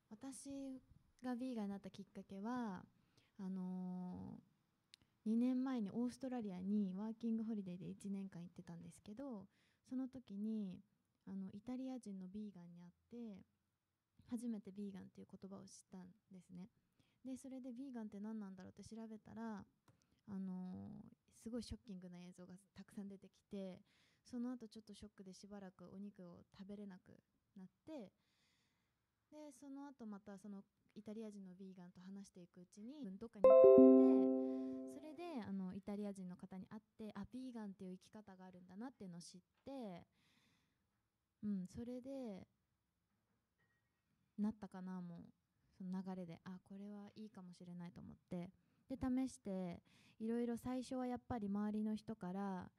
私がビーガンになったきっかけは、2年前にオーストラリアにワーキングホリデーで1年間行ってたんですけど、その時にイタリア人のビーガンに会って初めてビーガンっていう言葉を知ったんですね。でそれでビーガンって何なんだろうって調べたら、すごいショッキングな映像がたくさん出てきて、その後ちょっとショックでしばらくお肉を食べれなくなって、でその後またそのイタリア人のビーガンと話していくうちにどっかに残ってて、それでイタリア人の方に会って、ビーガンっていう生き方があるんだなっていうのを知って、それでなったかな、もうその流れでこれはいいかもしれないと思って、で試していろいろ、最初はやっぱり周りの人から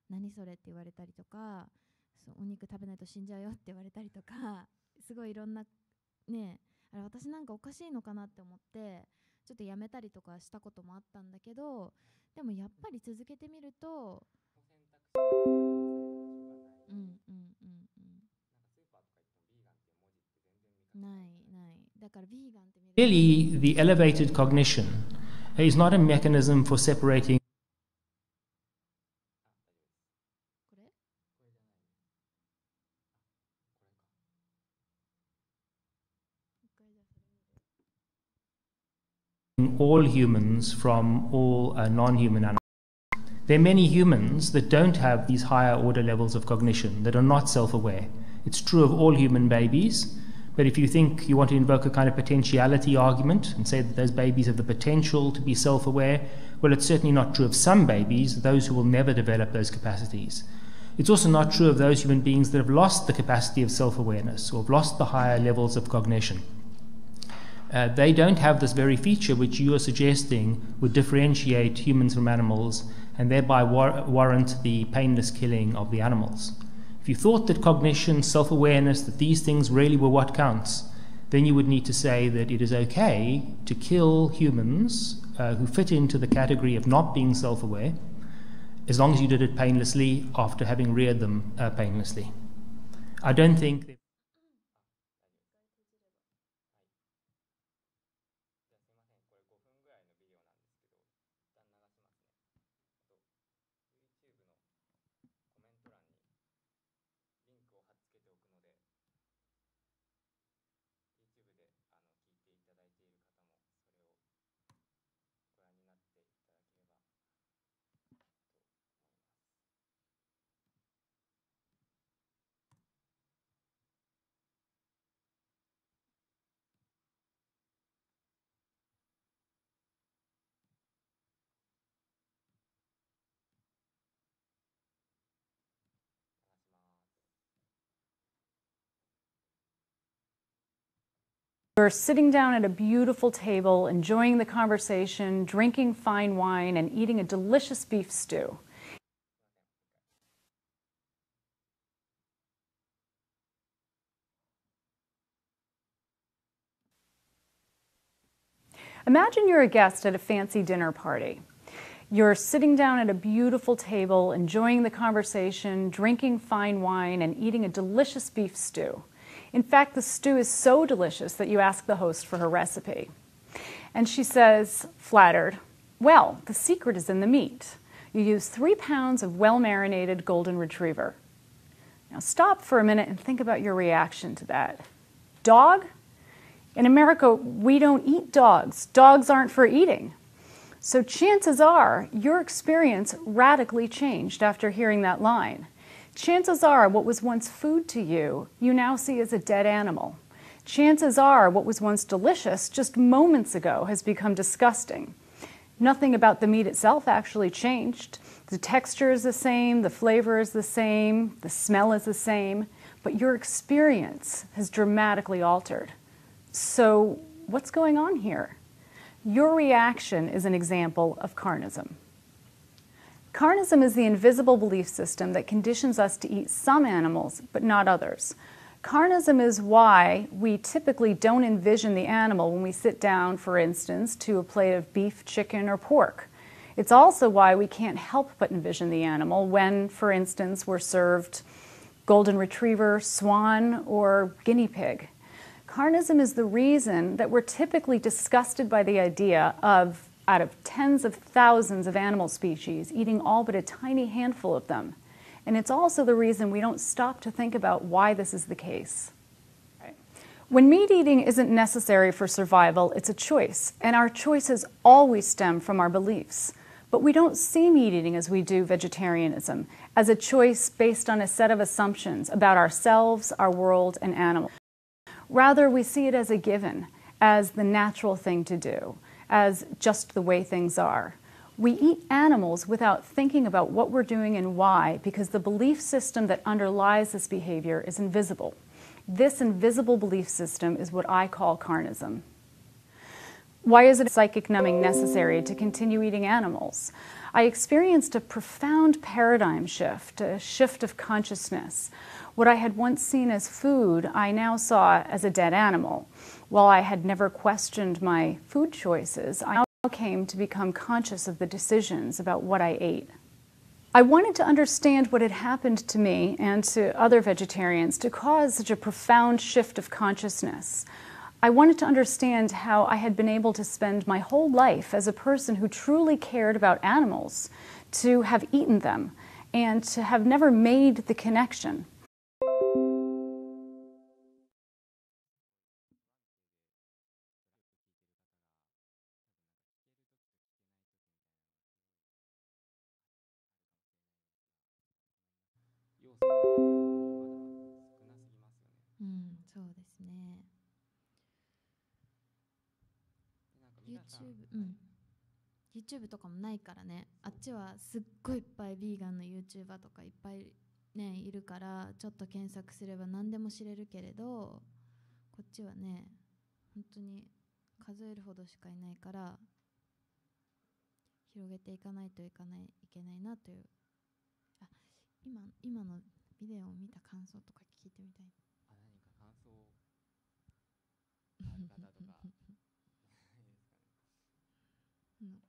何それって言われたりとか、お肉食べないと死んじゃうよって言われたりとか、すごいいろんなね、あれ私なんかおかしいのかなって思ってちょっとやめたりとかしたこともあったんだけど、でもやっぱり続けてみると、ないだからビーガンって見ると Clearly, the elevated cognition is not a mechanism for separating all humans from all non-human animals. There are many humans that don't have these higher order levels of cognition, that are not self-aware. It's true of all human babies, but if you think you want to invoke a kind of potentiality argument and say that those babies have the potential to be self-aware, well, it's certainly not true of some babies, those who will never develop those capacities. It's also not true of those human beings that have lost the capacity of self-awareness or have lost the higher levels of cognition. They don't have this very feature which you are suggesting would differentiate humans from animals and thereby warrant the painless killing of the animals. If you thought that cognition, self-awareness, that these things really were what counts, then you would need to say that it is okay to kill humans who fit into the category of not being self-aware, as long as you did it painlessly after having reared them painlessly. I don't think that You're sitting down at a beautiful table, enjoying the conversation, drinking fine wine, and eating a delicious beef stew. Imagine you're a guest at a fancy dinner party. You're sitting down at a beautiful table, enjoying the conversation, drinking fine wine, and eating a delicious beef stew. In fact, the stew is so delicious that you ask the host for her recipe. And she says, flattered, well, the secret is in the meat. You use 3 pounds of well-marinated golden retriever. Now stop for a minute and think about your reaction to that. Dog? In America, we don't eat dogs. Dogs aren't for eating. So chances are your experience radically changed after hearing that line. Chances are what was once food to you, you now see as a dead animal. Chances are what was once delicious just moments ago has become disgusting. Nothing about the meat itself actually changed. The texture is the same, the flavor is the same, the smell is the same, but your experience has dramatically altered. So what's going on here? Your reaction is an example of carnism. Carnism is the invisible belief system that conditions us to eat some animals, but not others. Carnism is why we typically don't envision the animal when we sit down, for instance, to a plate of beef, chicken, or pork. It's also why we can't help but envision the animal when, for instance, we're served golden retriever, swan, or guinea pig. Carnism is the reason that we're typically disgusted by the idea of, out of tens of thousands of animal species, eating all but a tiny handful of them. And it's also the reason we don't stop to think about why this is the case. When meat eating isn't necessary for survival, it's a choice, and our choices always stem from our beliefs. But we don't see meat eating as we do vegetarianism, as a choice based on a set of assumptions about ourselves, our world, and animals. Rather, we see it as a given, as the natural thing to do, as just the way things are. We eat animals without thinking about what we're doing and why, because the belief system that underlies this behavior is invisible. This invisible belief system is what I call carnism. Why is it psychic numbing necessary to continue eating animals? I experienced a profound paradigm shift, a shift of consciousness. What I had once seen as food, I now saw as a dead animal. While I had never questioned my food choices, I now came to become conscious of the decisions about what I ate. I wanted to understand what had happened to me and to other vegetarians to cause such a profound shift of consciousness. I wanted to understand how I had been able to spend my whole life as a person who truly cared about animals, to have eaten them, and to have never made the connection.そうですね。YouTube とかもないからね。あっちはすっごいいっぱいビーガンの YouTuber とかいっぱいねいるから、ちょっと検索すれば何でも知れるけれど、こっちはね本当に数えるほどしかいないから広げていかないといけないなという。あ、今のビデオを見た感想とか聞いてみたい。何か感想ある方とか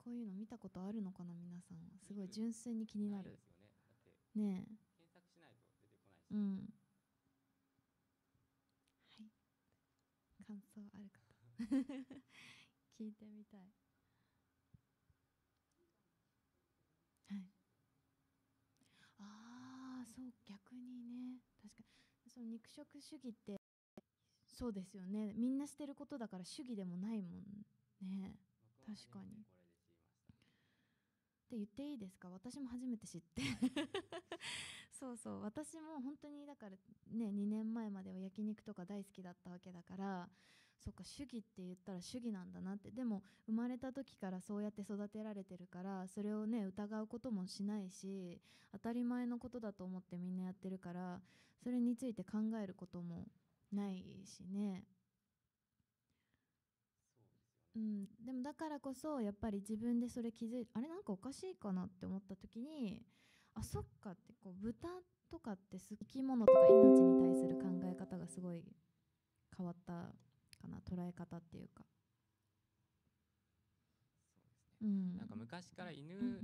こういうの見たことあるのかな、皆さんは。すごい純粋に気になるね。え検索しないと出てこないし、はい、感想ある方聞いてみたい。はい。そう、逆にね、確かにその肉食主義ってそうですよね。みんなしてることだから主義でもないもんね。確かに。って言っていいですか？私も初めて知ってそうそう、私も本当にだからね、2年前までは焼肉とか大好きだったわけだから、そっか、主義って言ったら主義なんだなって。でも生まれた時からそうやって育てられてるから、それをね疑うこともしないし、当たり前のことだと思ってみんなやってるから、それについて考えることもないしね。でもだからこそやっぱり自分でそれ気づいて、あれなんかおかしいかなって思った時に、あ、そっかって、こう豚とかって生き物とか命に対する考え方がすごい変わったかな、捉え方っていうか。そうですね。なんか昔から犬、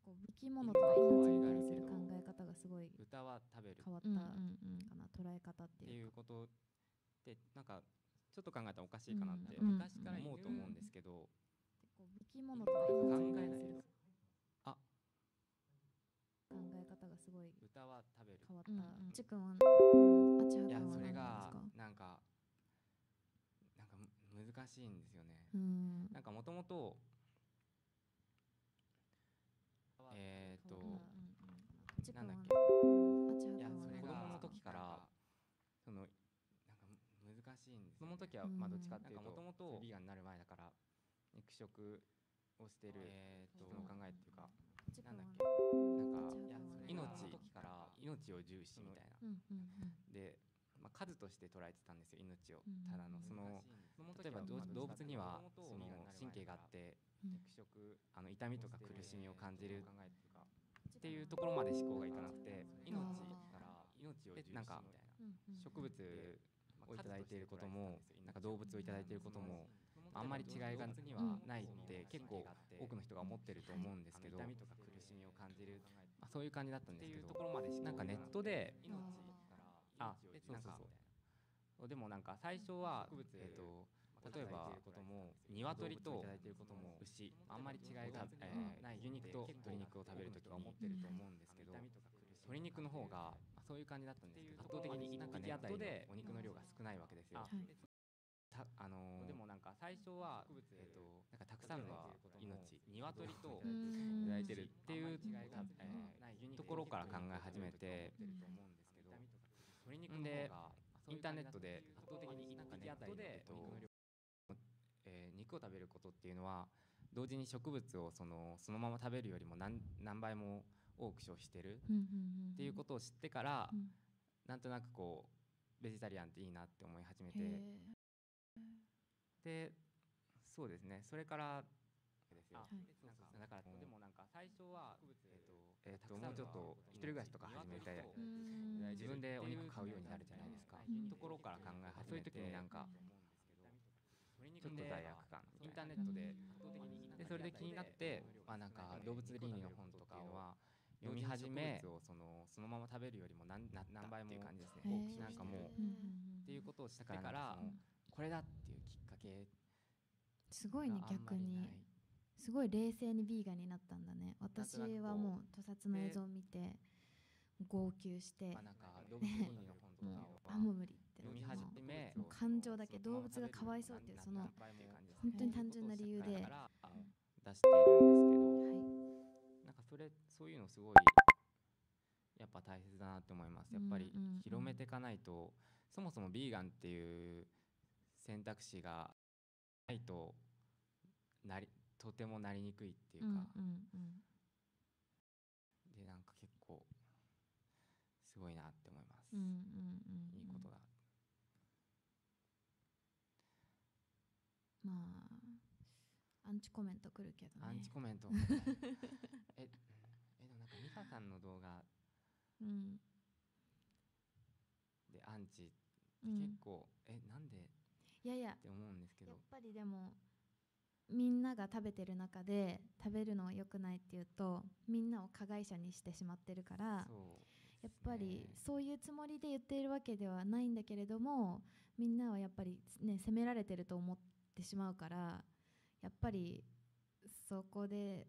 こう生き物とか命に対する考え方がすごい豚は食べる変わったかな、捉え方っていうか。っていうことってなんかちょっと考えたらおかしいかなって昔から思うと思うんですけど、生き物とか命に対するあ、考え方がすごい豚は食べる変わった。あちくんは、あちはくんは何ですか？いや、それがなんか難しいんですよね。なんかもともとなんだっけ、いや、それが子供の時からその難しいんですよね。子供の時はまあどっちかっていうと、もともとビーガンになる前だから肉食をしてる人の考えっていうか、なんだっけ、なんかいや、命を重視みたいなで、まあ、数として捉えてたんですよ、命を。ただの例えば動物にはその神経があって痛みとか苦しみを感じるっていうところまで思考がいかなくて、命をなんか植物をいただいていることも、なんか動物をいただいていることも、あんまり違いがないって結構多くの人が思ってると思うんですけど、痛みとか苦しみを感じる、そういう感じだったんですけど、なんかネットでそうでもなんか最初は例えば鶏と牛、あんまり違いが牛肉と鶏肉を食べるときに思ってると思うんですけど、鶏肉の方がそういう感じだったんですけど、圧倒的になんかネットでお肉の量が少ないわけですよ。でもなんか最初はなんかたくさんの命、鶏といただいてるっていうところから考え始めて、でインターネットで肉を食べることっていうのは同時に植物をそのまま食べるよりも何倍も多く消費してるっていうことを知ってから、なんとなくこうベジタリアンっていいなって思い始めて、でそうですね、それからですよ。だからでもなんか最初はもうちょっと一人暮らしとか始めて自分でお肉買うようになるじゃないですか。ところから考え始めて、そういう時になんかちょっと罪悪感、インターネットでそれで気になって、なんか動物倫理の本とかを読み始め、そのまま食べるよりも何倍もっていう感じですね。なんかもうっていうことをしたから、これだっていうきっかけすごいね。逆にすごい冷静にビーガンになったんだね。私はもう屠殺の映像を見て号泣して、なんか動物倫理の本とかもう無理って読み始め、もう感情だけ、動物がかわいそうっていうその本当に単純な理由で出しているんですけど、なんかそういうのすごいやっぱ大切だなって思います。やっぱり広めていかないと、そもそもビーガンっていう選択肢がないととてもなりにくいっていうか、でなんか結構すごいなって思います。いいことだ。まあアンチコメント来るけどね。アンチコメントでもなんかミカさんの動画でアンチって結構、なんでって思うんですけど、やっぱりでもみんなが食べてる中で食べるのは良くないっていうと、みんなを加害者にしてしまってるから、やっぱりそういうつもりで言っているわけではないんだけれども、みんなはやっぱりね責められてると思ってしまうから、やっぱりそこで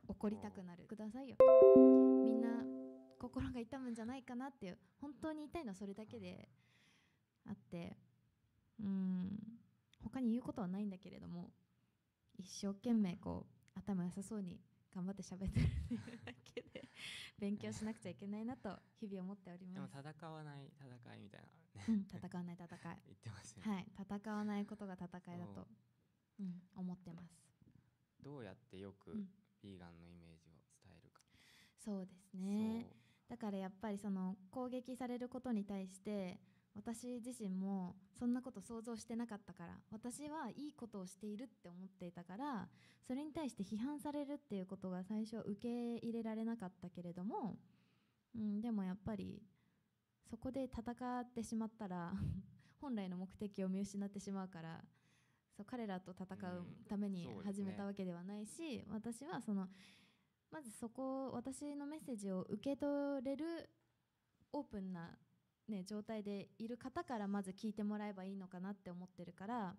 怒りたくなる。くださいよ。みんな心が痛むんじゃないかなっていう、本当に言いたいのはそれだけであって、他に言うことはないんだけれども、一生懸命こう頭良さそうに頑張って喋ってるだけで勉強しなくちゃいけないなと日々思っております。でも戦わない戦いみたいな、戦わない戦い言ってますよね。はい、戦わないことが戦いだと、思ってます。どうやってよくビーガンのイメージを伝えるか。そうですね。だからやっぱりその攻撃されることに対して私自身もそんなこと想像してなかったから、私はいいことをしているって思っていたから、それに対して批判されるっていうことが最初は受け入れられなかったけれども、でもやっぱりそこで戦ってしまったら本来の目的を見失ってしまうから、そう彼らと戦うために始めたわけではないし、私はまず私のメッセージを受け取れるオープンな状態でいる方からまず聞いてもらえばいいのかなって思ってるから、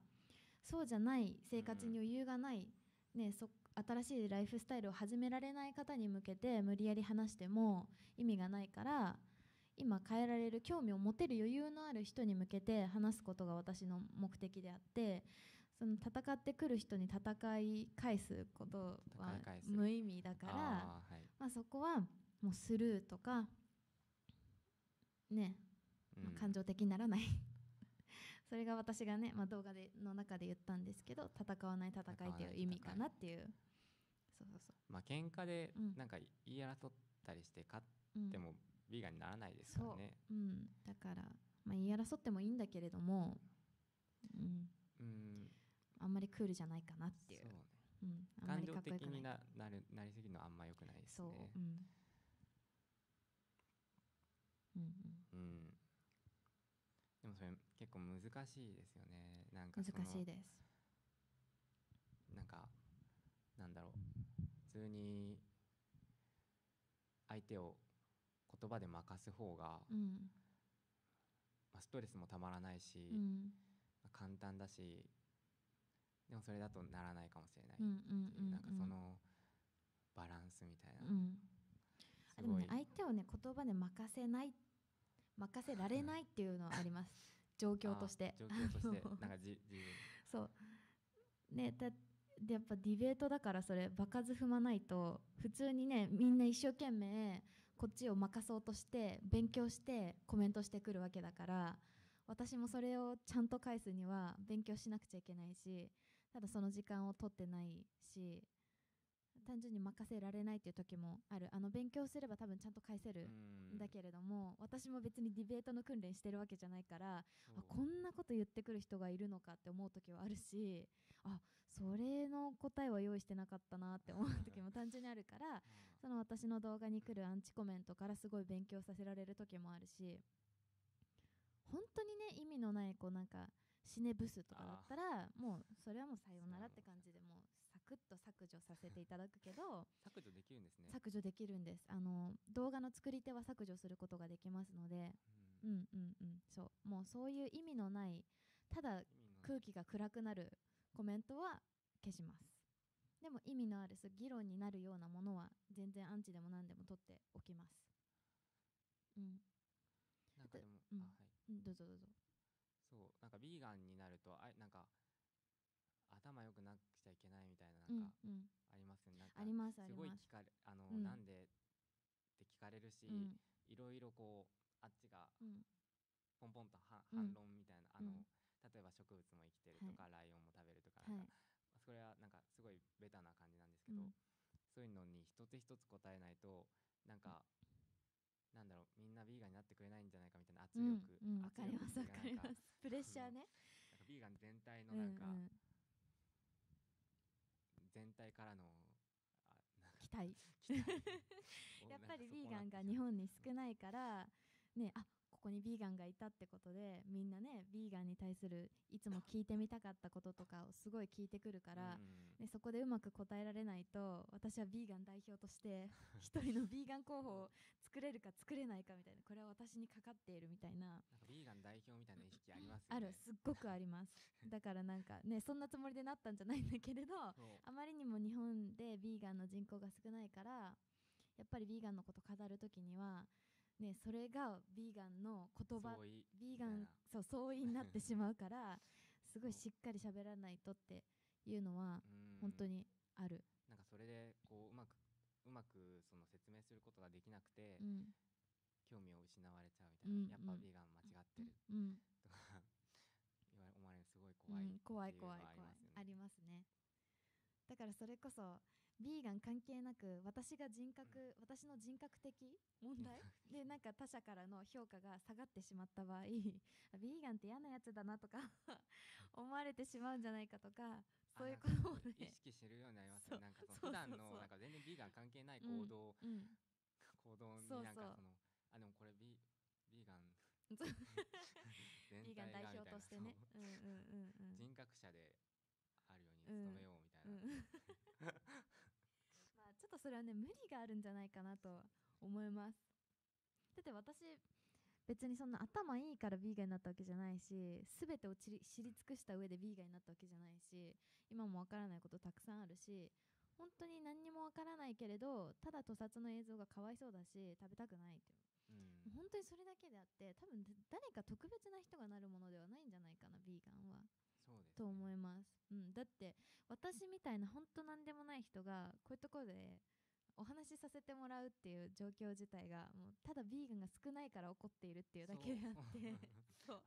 そうじゃない生活に余裕がない、新しいライフスタイルを始められない方に向けて無理やり話しても意味がないから、今変えられる興味を持てる余裕のある人に向けて話すことが私の目的であって、その戦ってくる人に戦い返すことは無意味だから、そこはもうスルーとか感情的にならないそれが私がね、動画の中で言ったんですけど、戦わない戦いという意味かなっていう。喧嘩でなんか言い争ったりして勝ってもビーガンにならないですからね。だから言い争ってもいいんだけれども、あんまりクールじゃないかなっていう。感情的になりすぎるのはあんま良くないですね。でもそれ結構難しいですよね。なんか難しいです。なんかなんだろう、普通に相手を言葉で任す方が、ストレスもたまらないし、簡単だし、でもそれだとならないかもしれないっていう、なんかそのバランスみたいな、でもね、相手をね言葉で任せられないっていうのはあります。状況として。状況としてなんかそうね、でやっぱディベートだから、それ場数踏まないと、普通にねみんな一生懸命こっちを任そうとして勉強してコメントしてくるわけだから、私もそれをちゃんと返すには勉強しなくちゃいけないし、ただその時間を取ってないし、単純に任せられないっていう時もある。勉強すれば多分ちゃんと返せるんだけれども、私も別にディベートの訓練してるわけじゃないから、こんなこと言ってくる人がいるのかって思う時はあるし、それの答えは用意してなかったなって思う時も単純にあるから、その私の動画に来るアンチコメントからすごい勉強させられる時もあるし、本当にね意味のないなんか死ねブスとかだったら、もうそれはもうさようならって感じで、もうサクッと削除させていただくけど削除できるんですね。削除できるんです。動画の作り手は削除することができますので、そうもうそういう意味のない、ただ空気が暗くなるコメントは消します。でも意味のある議論になるようなものは全然アンチでも何でも取っておきます。なんかでも、どうぞどうぞ。そうなんかビーガンになるとなんか頭良くなくちゃいけないみたいな、なんかありますよね。ありますあります。すごい聞かれなんでって聞かれるし、いろいろこうあっちがポンポンと反論みたいな、例えば植物も生きてるとか、ライオンも食べるとか、なんかそれはなんかすごいベタな感じなんですけど、そういうのに一つ一つ答えないと、なんかなんだろう、みんなビーガンになってくれないんじゃないかみたいな圧力、わかりますわかります。プレッシャーね。なんかビーガン全体のなんか、全体からの期待やっぱりビーガンが日本に少ないからね、ここにビーガンがいたってことで、みんなねビーガンに対するいつも聞いてみたかったこととかをすごい聞いてくるから、そこでうまく答えられないと、私はビーガン代表として一人のビーガン候補を作れるか作れないかみたいな、これは私にかかっているみたいな、なんかビーガン代表みたいな意識ありますよね。ある、すっごくあります。だからなんかね、そんなつもりでなったんじゃないんだけれど、あまりにも日本でビーガンの人口が少ないから、やっぱりビーガンのこと語るときにはね、それがビーガンの言葉、ビーガン相違になってしまうからすごいしっかり喋らないとっていうのは本当にある。なんかそれでこううまくその説明することができなくて、興味を失われちゃうみたいな、やっぱビーガン間違ってるとか思われる、すごい怖いっていうのはありますよね。ありますね。だからそれこそビーガン関係なく、私の人格的問題でなんか他者からの評価が下がってしまった場合、ビーガンって嫌なやつだなとか思われてしまうんじゃないかとか、そういうことをね意識してるようになりますよ。なんかその普段のなんか全然ビーガン関係ない行動になんかそのでもこれビーガンビーガン代表としてね、人格者であるように努めようみたいな、ちょっとそれはね無理があるんじゃないかなと思います。だって私別にそんな頭いいからビーガンになったわけじゃないし、全てを知り尽くした上でビーガンになったわけじゃないし、今もわからないことたくさんあるし、本当に何にもわからないけれど、ただ屠殺の映像がかわいそうだし食べたくないっていう、本当にそれだけであって、多分誰か特別な人がなるものではないんじゃないかな、ビーガンは。そうですね、と思います。だって私みたいな本当なんでもない人がこういうところでお話しさせてもらうっていう状況自体が、もうただビーガンが少ないから起こっているっていうだけであってそう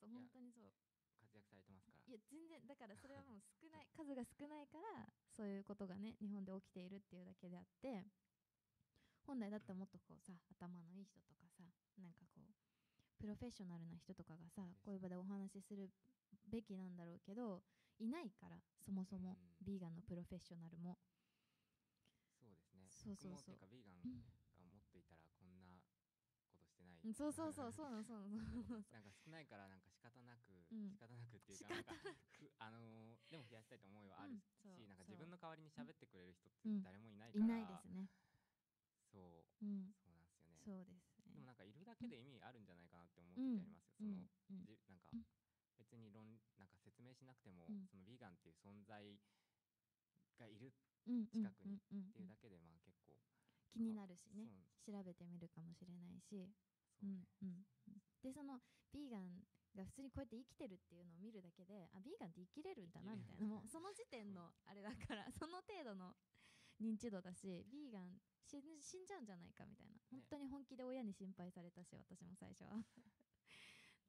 本当にそう活躍されてますから。いや全然、だからそれはもう少ない数が少ないからそういうことがね日本で起きているっていうだけであって、本来だったらもっとこうさ、頭のいい人とかさ、なんかこうプロフェッショナルな人とかがさ、こういう場でお話しするべきなんだろうけど、いないから、そもそもビーガンのプロフェッショナルも。そうですね。そう僕もっていうかビーガンが持っていたらこんなことしてない。そうそうそうそうなのそうなのなんか少ないからなんか仕方なく、うん仕方なくっていうかなんかでも増やしたいと思いはあるし、そうなんかそう自分の代わりに喋ってくれる人ってうん誰もいないから、いないですね。そう、うんそうなんですよね。そうですね。でもなんかいるだけで意味あるんじゃないかなって思ううん時ありますよ。その、うんなんかうん別になんか説明しなくても、うんそのビーガンっていう存在がいるうん近くにっうんていうだけでまあ結構気になるしね、そう調べてみるかもしれないし、そうね、でそのビーガンが普通にこうやって生きてるっていうのを見るだけで、あ、ビーガンって生きれるんだなみたいな、もうその時点のあれだからその程度の認知度だし、ビーガン死んじゃうんじゃないかみたいな、本当に本気で親に心配されたし、私も最初は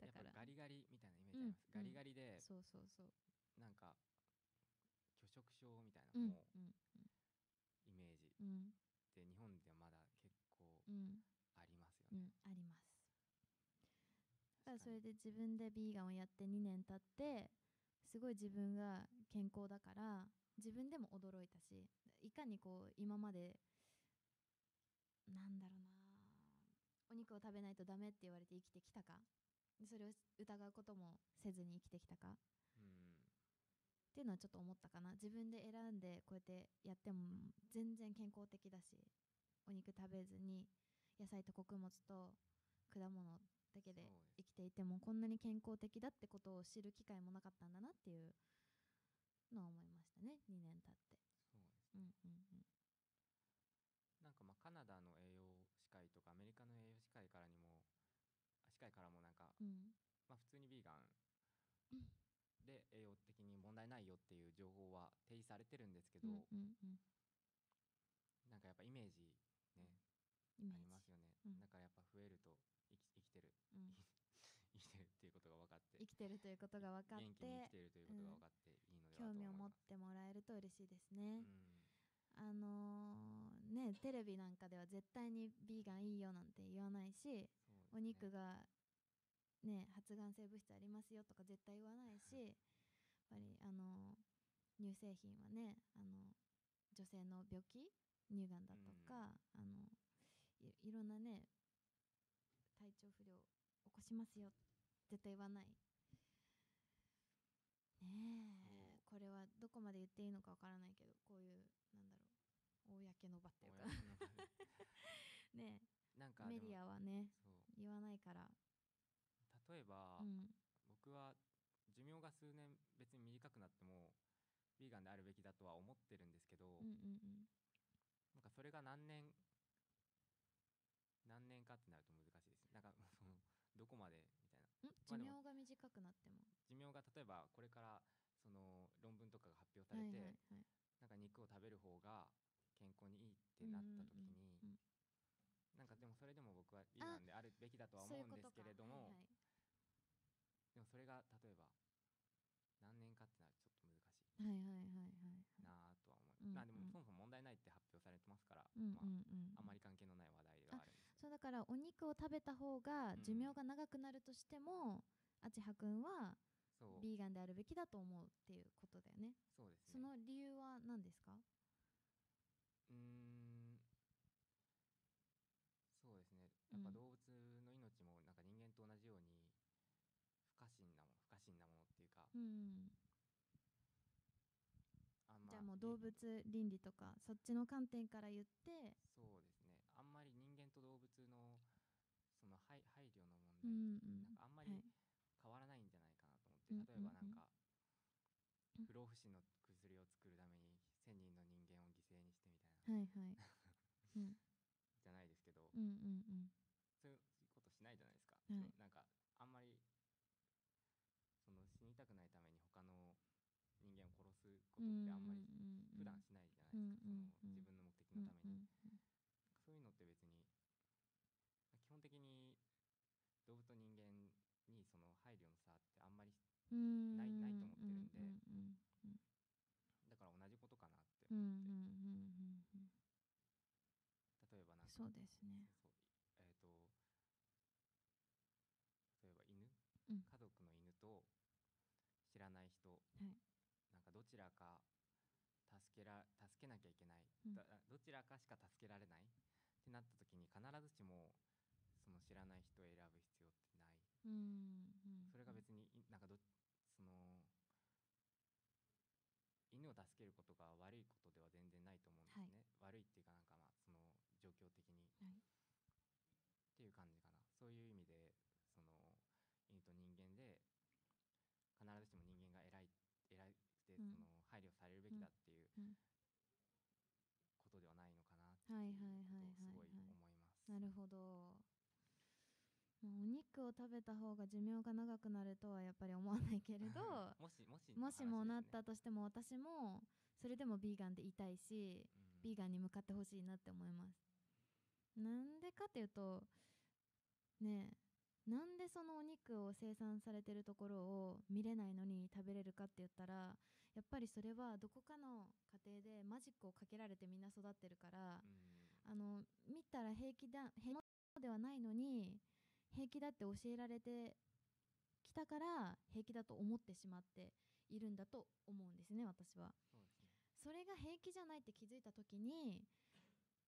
だからやっぱガリガリみたいなイメージあります。ガリガリで、そうそうそう、なんか拒食症みたいな、うんもうイメージうんで日本ではまだ結構うんありますようんね。あります。だからそれで自分でビーガンをやって2年経って、すごい自分が健康だから自分でも驚いたし、いかにこう今までなんだろうな、お肉を食べないとダメって言われて生きてきたか、それを疑うこともせずに生きてきたかっていうのはちょっと思ったかな。自分で選んでこうやってやっても全然健康的だし、お肉食べずに野菜と穀物と果物だけで生きていてもこんなに健康的だってことを知る機会もなかったんだなっていうのは思いましたね、2年経って。そうですね。なんかまあカナダの栄養士会とかアメリカの栄養士会からもなんか、まあ普通にビーガンで栄養的に問題ないよっていう情報は提示されてるんですけど、なんかやっぱイメージね、ありますよね。だからやっぱ増えると生きてる生きてるっていうことが分かって、生きてるということが分かって、元気に生きているということが分かっていいのではと興味を思います。持ってもらえると嬉しいですね。ね、テレビなんかでは絶対にビーガンいいよなんて言わないし、お肉がね発がん性物質ありますよとか絶対言わないし、やっぱり乳製品はね、女性の病気、乳がんだとか、いろんなね体調不良を起こしますよ絶対言わないねえ。これはどこまで言っていいのかわからないけど、こういうなんだろう、公の場っていうかね、なんかメディアはね言わないから。例えば、僕は寿命が数年別に短くなってもビーガンであるべきだとは思ってるんですけど、なんかそれが何年かってなると難しいです。なんかそのどこまでみたいな。寿命が短くなっても、寿命が例えばこれからその論文とかが発表されて、なんか肉を食べる方が健康にいいってなった時に、なんかでもそれでも僕はビーガンであるべきだとは思うんですけれども、でもそれが例えば何年かってなるとちょっと難しいなとは思う。でもそもそも問題ないって発表されてますから、あまり関係のない話題ではあるんです。そうだからお肉を食べた方が寿命が長くなるとしても、あちはくんはビーガンであるべきだと思うっていうことだよね。そうですね。その理由は何ですか？そうですね。やっぱ動物の命もなんか人間と同じように不可侵なものっていうか、じゃあもう動物倫理とかそっちの観点から言って、そうですね。あんまり人間と動物のその配慮の問題ってなんかあんまり変わらないんじゃないかなと思って、例えばなんか不老不死の薬を作るために1000人の人間を犠牲にしてみたいな、じゃないですけど、そういうことしないじゃないですか。なんかあんまりその死にたくないために他の人間を殺すことってあんまり普段しないじゃないですか。その自分の目的のために、そういうのって別に基本的に動物と人間にその配慮の差ってあんまりないと思ってるんで、だから同じことかなって思って、例えばなんかそうですね。例えば家族の犬と知らない人、なんかどちらか助けなきゃいけない、どちらかしか助けられないってなった時に必ずしもそその知らない人を選ぶ必要ってない、うんそれが別になんかその犬を助けることが悪いことでは全然ないと思うんですね、悪いっていうかなんかまあその状況的に、っていう感じかな。そういう意味でその犬と人間で必ずしも人間が偉くてその配慮されるべきだっていうことではないのかなっていうことをすごい思います。なるほど。お肉を食べた方が寿命が長くなるとはやっぱり思わないけれどもしもなったとしても私もそれでもビーガンでいたいし、ビーガンに向かってほしいなって思います。なんでかっていうとねえ、なんでそのお肉を生産されてるところを見れないのに食べれるかって言ったら、やっぱりそれはどこかの家庭でマジックをかけられてみんな育ってるから、見たら平気ではないのに平気だって教えられてきたから平気だと思ってしまっているんだと思うんですね、私は。それが平気じゃないって気づいた時に、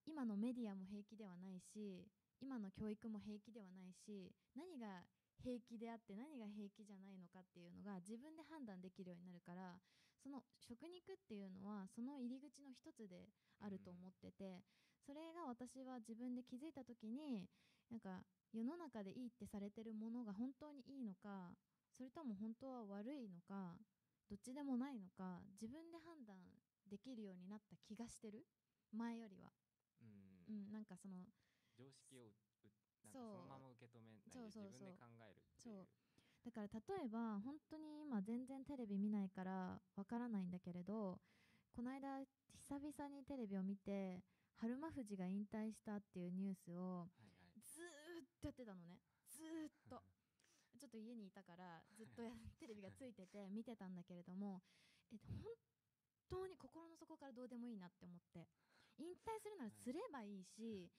今のメディアも平気ではないし、今の教育も平気ではないし、何が平気であって何が平気じゃないのかっていうのが自分で判断できるようになるから、その食肉っていうのはその入り口の一つであると思ってて、それが私は自分で気づいた時に、なんか世の中でいいってされてるものが本当にいいのか、それとも本当は悪いのか、どっちでもないのか、自分で判断できるようになった気がしてる、前よりは。なんかその常識をなんかそのまま受け止めないで自分で考えるっていう。だから例えば本当に今全然テレビ見ないからわからないんだけれど、この間久々にテレビを見て春馬富士が引退したっていうニュースをずーっとやってたのね、ずーっとちょっと家にいたからずっとテレビがついてて見てたんだけれども、本当に心の底からどうでもいいなって思って、引退するならすればいいし、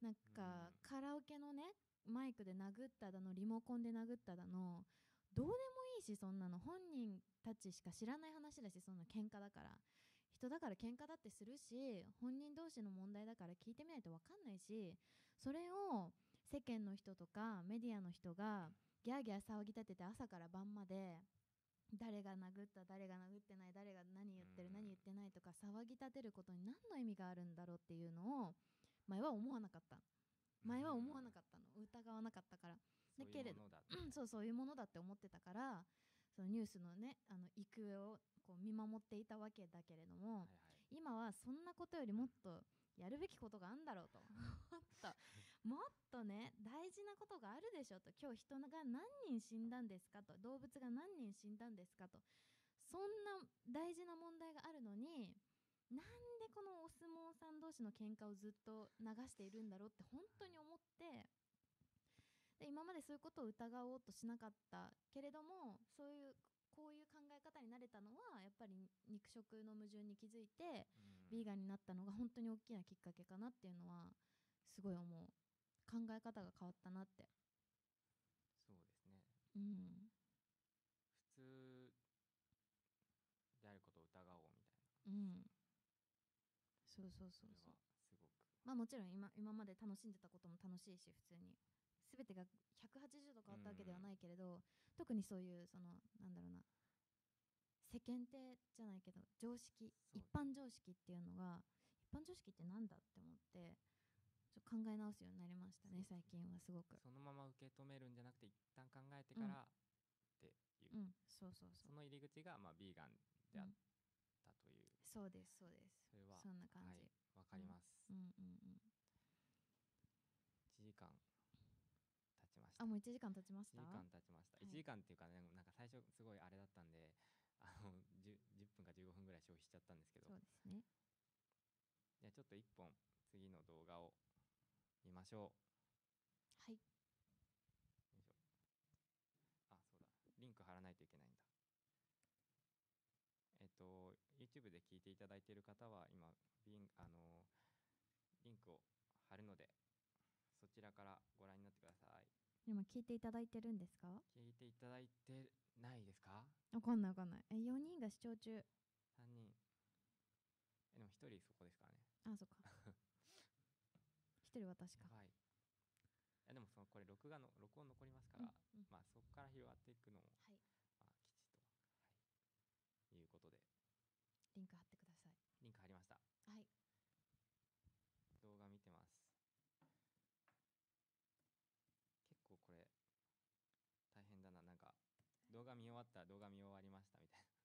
なんかカラオケのねマイクで殴っただのリモコンで殴っただのどうでもいいし、そんなの本人たちしか知らない話だし、そんな喧嘩だから人だから喧嘩だってするし、本人同士の問題だから聞いてみないと分かんないし、それを世間の人とかメディアの人がギャーギャー騒ぎ立てて朝から晩まで誰が殴った誰が殴ってない、誰が何言ってる何言ってないとか騒ぎ立てることに何の意味があるんだろうっていうのを前は思わなかったの、疑わなかったから。だけれどそういうものだって思ってたから、そのニュースのね行方をこう見守っていたわけだけれども、今はそんなことよりもっとやるべきことがあるんだろうともっとね大事なことがあるでしょと、今日人が何人死んだんですかと、動物が何人死んだんですかと、そんな大事な問題があるのに、なんでこのお相撲さん同士の喧嘩をずっと流しているんだろうって本当に思って、で今までそういうことを疑おうとしなかったけれども、こういう考え方になれたのはやっぱり肉食の矛盾に気づいてビーガンになったのが本当に大きなきっかけかなっていうのはすごい思う。考え方が変わったなって。そうですね、普通であることを疑おうみたいな、そうそれはすごくもちろん今まで楽しんでたことも楽しいし、普通に全てが180度変わったわけではないけれど、特にそういうそのなんだろうな、世間体じゃないけど常識、一般常識っていうのが、一般常識ってなんだって思ってちょっと考え直すようになりましたね、最近は。すごくそのまま受け止めるんじゃなくて一旦考えてからっていう、その入り口がビーガンであったという、そうです。それはそんな感じ、わかります。1時間経ちました。もう1時間経ちました。1時間経ちました。1時間っていうかね、なんか最初すごいあれだったんで10分か15分ぐらい消費しちゃったんですけど、そうですね。じゃあちょっと1本次の動画を見ましょう。はい。よいしょ。そうだ、リンク貼らないといけないんだ。YouTube で聞いていただいている方は今リンクを貼るのでそちらからご覧になってください。今聞いていただいてるんですか？聞いていただいてないですか？わかんない。4人が視聴中。3人。でも1人そこですからね。そっか1人私か。やばい。でもこれ録音残りますから、まあそこから広がっていくのを、はい、きちっと、いうことでリンク貼ってください。リンク貼りました。はい。動画見てます。結構これ大変だな。なんか動画見終わったら動画見終わりましたみたいな。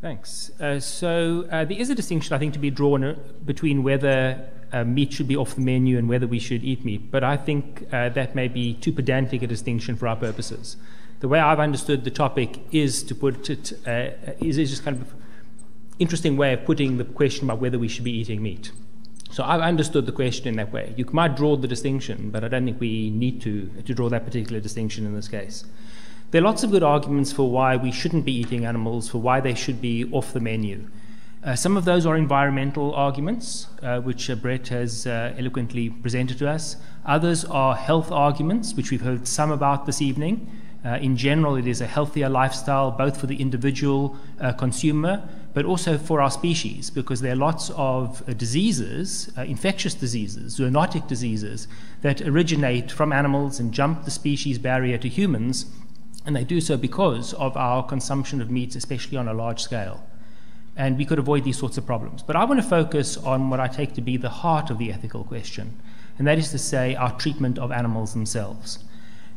Thanks. So there is a distinction, I think, to be drawn between whether meat should be off the menu and whether we should eat meat. But I think that may be too pedantic a distinction for our purposes. The way I've understood the topic is to put it, is just kind of interesting way of putting the question about whether we should be eating meat. So I've understood the question in that way. You might draw the distinction, but I don't think we need to draw that particular distinction in this case. There are lots of good arguments for why we shouldn't be eating animals, for why they should be off the menu. Some of those are environmental arguments, which Brett has eloquently presented to us. Others are health arguments, which we've heard some about this evening. In general, it is a healthier lifestyle, both for the individual consumer, but also for our species, because there are lots of diseases, infectious diseases, zoonotic diseases, that originate from animals and jump the species barrier to humans, and they do so because of our consumption of meat, especially on a large scale. And we could avoid these sorts of problems. But I want to focus on what I take to be the heart of the ethical question, and that is to say our treatment of animals themselves.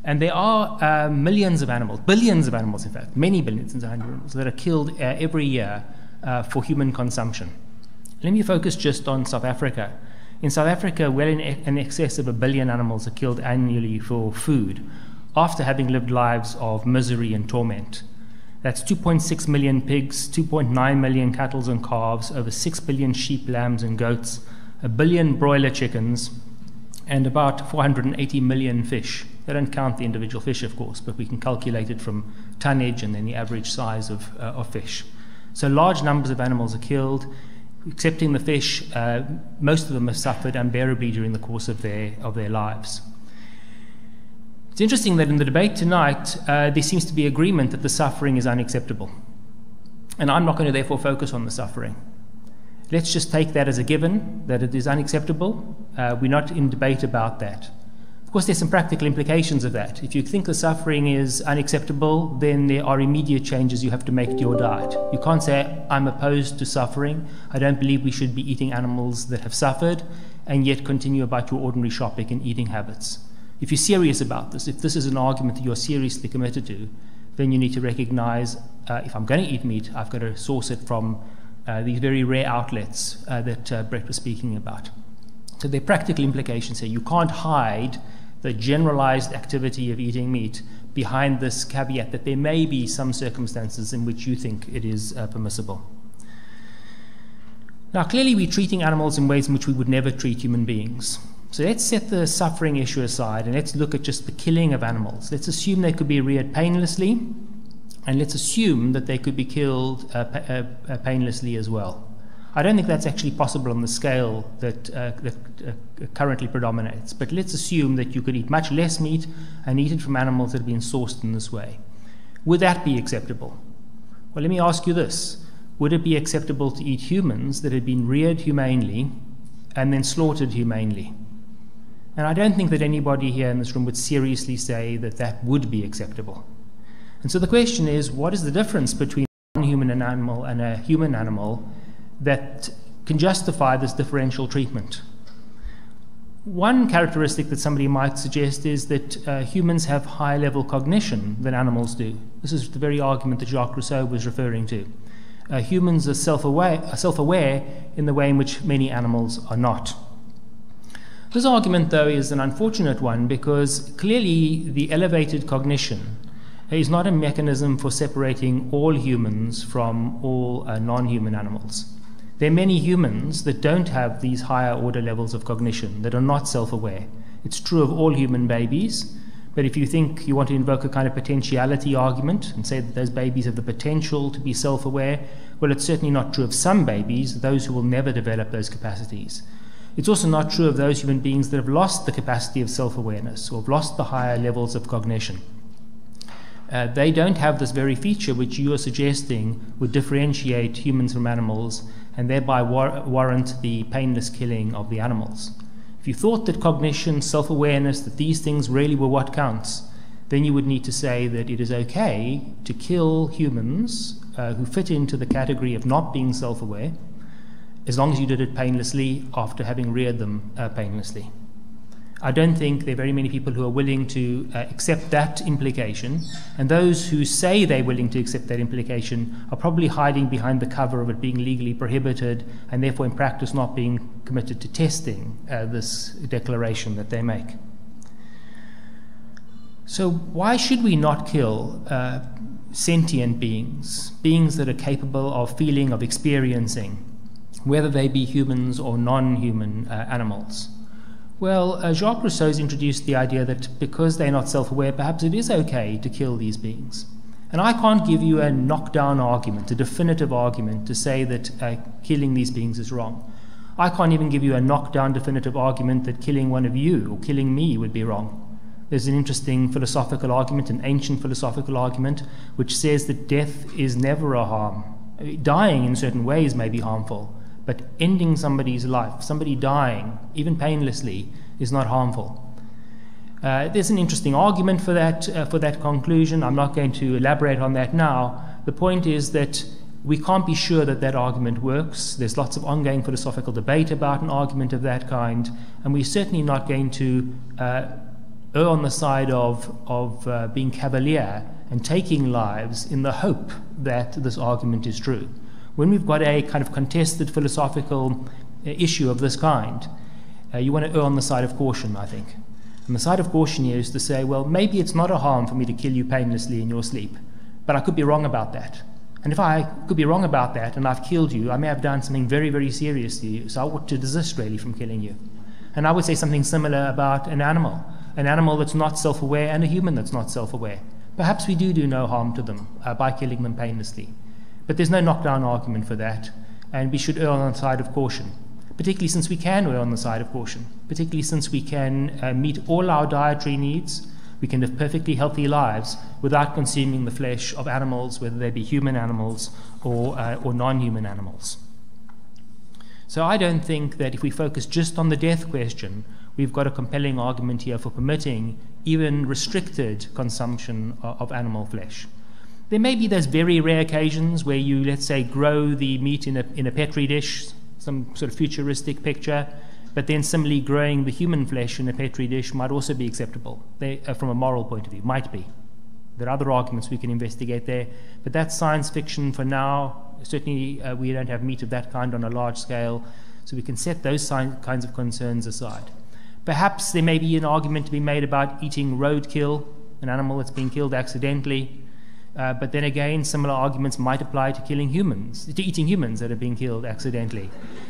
And there are millions of animals, billions of animals in fact, many billions of animals that are killed every year for human consumption. Let me focus just on South Africa. In South Africa, well in excess of 1 billion animals are killed annually for food, after having lived lives of misery and torment. That's 2.6 million pigs, 2.9 million cattle and calves, over 6 billion sheep, lambs and goats, 1 billion broiler chickens, and about 480 million fish. They don't count the individual fish, of course, but we can calculate it from tonnage and then the average size of fish. So large numbers of animals are killed. Excepting the fish, most of them have suffered unbearably during the course of their lives. It's interesting that in the debate tonight, there seems to be agreement that the suffering is unacceptable. And I'm not going to therefore focus on the suffering. Let's just take that as a given, that it is unacceptable. We're not in debate about that. Of course, there's some practical implications of that. If you think the suffering is unacceptable, then there are immediate changes you have to make to your diet. You can't say, I'm opposed to suffering. I don't believe we should be eating animals that have suffered, and yet continue about your ordinary shopping and eating habits. If you're serious about this, if this is an argument that you're seriously committed to, then you need to recognize, if I'm going to eat meat, I've got to source it from these very rare outlets that Brett was speaking about. So there are practical implications here. You can't hide the generalized activity of eating meat behind this caveat that there may be some circumstances in which you think it is permissible. Now, clearly we're treating animals in ways in which we would never treat human beings. So let's set the suffering issue aside and let's look at just the killing of animals. Let's assume they could be reared painlessly, and let's assume that they could be killed painlessly as well. I don't think that's actually possible on the scale that currently predominates, but let's assume that you could eat much less meat and eat it from animals that have been sourced in this way. Would that be acceptable? Well, let me ask you this. Would it be acceptable to eat humans that had been reared humanely and then slaughtered humanely? And I don't think that anybody here in this room would seriously say that that would be acceptable. And so the question is, what is the difference between a non-human animal and a human animal that can justify this differential treatment? One characteristic that somebody might suggest is that humans have high-level cognition than animals do. This is the very argument that Jacques Rousseau was referring to. Humans are self-aware in the way in which many animals are not. This argument, though, is an unfortunate one because clearly the elevated cognition is not a mechanism for separating all humans from all non-human animals. There are many humans that don't have these higher order levels of cognition, that are not self-aware. It's true of all human babies, but if you think you want to invoke a kind of potentiality argument and say that those babies have the potential to be self-aware, well, it's certainly not true of some babies, those who will never develop those capacities. It's also not true of those human beings that have lost the capacity of self-awareness or have lost the higher levels of cognition. They don't have this very feature which you are suggesting would differentiate humans from animals and thereby warrant the painless killing of the animals. If you thought that cognition, self-awareness, that these things really were what counts, then you would need to say that it is okay to kill humans who fit into the category of not being self-aware, as long as you did it painlessly after having reared them painlessly. I don't think there are very many people who are willing to accept that implication, and those who say they're willing to accept that implication are probably hiding behind the cover of it being legally prohibited and therefore in practice not being committed to testing this declaration that they make. So why should we not kill sentient beings, beings that are capable of feeling, of experiencing, whether they be humans or non-human animals? Well, Jacques Rousseau has introduced the idea that because they're not self-aware, perhaps it is okay to kill these beings. And I can't give you a knockdown argument, a definitive argument to say that killing these beings is wrong. I can't even give you a knockdown definitive argument that killing one of you or killing me would be wrong. There's an interesting philosophical argument, an ancient philosophical argument, which says that death is never a harm. Dying in certain ways may be harmful, but ending somebody's life, somebody dying, even painlessly, is not harmful. There's an interesting argument for that conclusion. I'm not going to elaborate on that now. The point is that we can't be sure that that argument works. There's lots of ongoing philosophical debate about an argument of that kind, and we're certainly not going to err on the side of being cavalier and taking lives in the hope that this argument is true. When we've got a kind of contested philosophical issue of this kind, you want to err on the side of caution, I think. And the side of caution here is to say, well, maybe it's not a harm for me to kill you painlessly in your sleep, but I could be wrong about that. And if I could be wrong about that and I've killed you, I may have done something very, very serious to you, so I ought to desist really from killing you. And I would say something similar about an animal that's not self-aware and a human that's not self-aware. Perhaps we do no harm to them by killing them painlessly. But there's no knockdown argument for that, and we should err on the side of caution, particularly since we can err on the side of caution, particularly since we can meet all our dietary needs. We can live perfectly healthy lives without consuming the flesh of animals, whether they be human animals or non-human animals. So I don't think that if we focus just on the death question, we've got a compelling argument here for permitting even restricted consumption of animal flesh. There may be those very rare occasions where you, let's say, grow the meat in a petri dish, some sort of futuristic picture, but then similarly growing the human flesh in a petri dish might also be acceptable from a moral point of view, might be. There are other arguments we can investigate there, but that's science fiction for now. Certainly we don't have meat of that kind on a large scale, so we can set those kinds of concerns aside. Perhaps there may be an argument to be made about eating roadkill, an animal that's been killed accidentally. But then again, similar arguments might apply to eating humans that have been killed accidentally.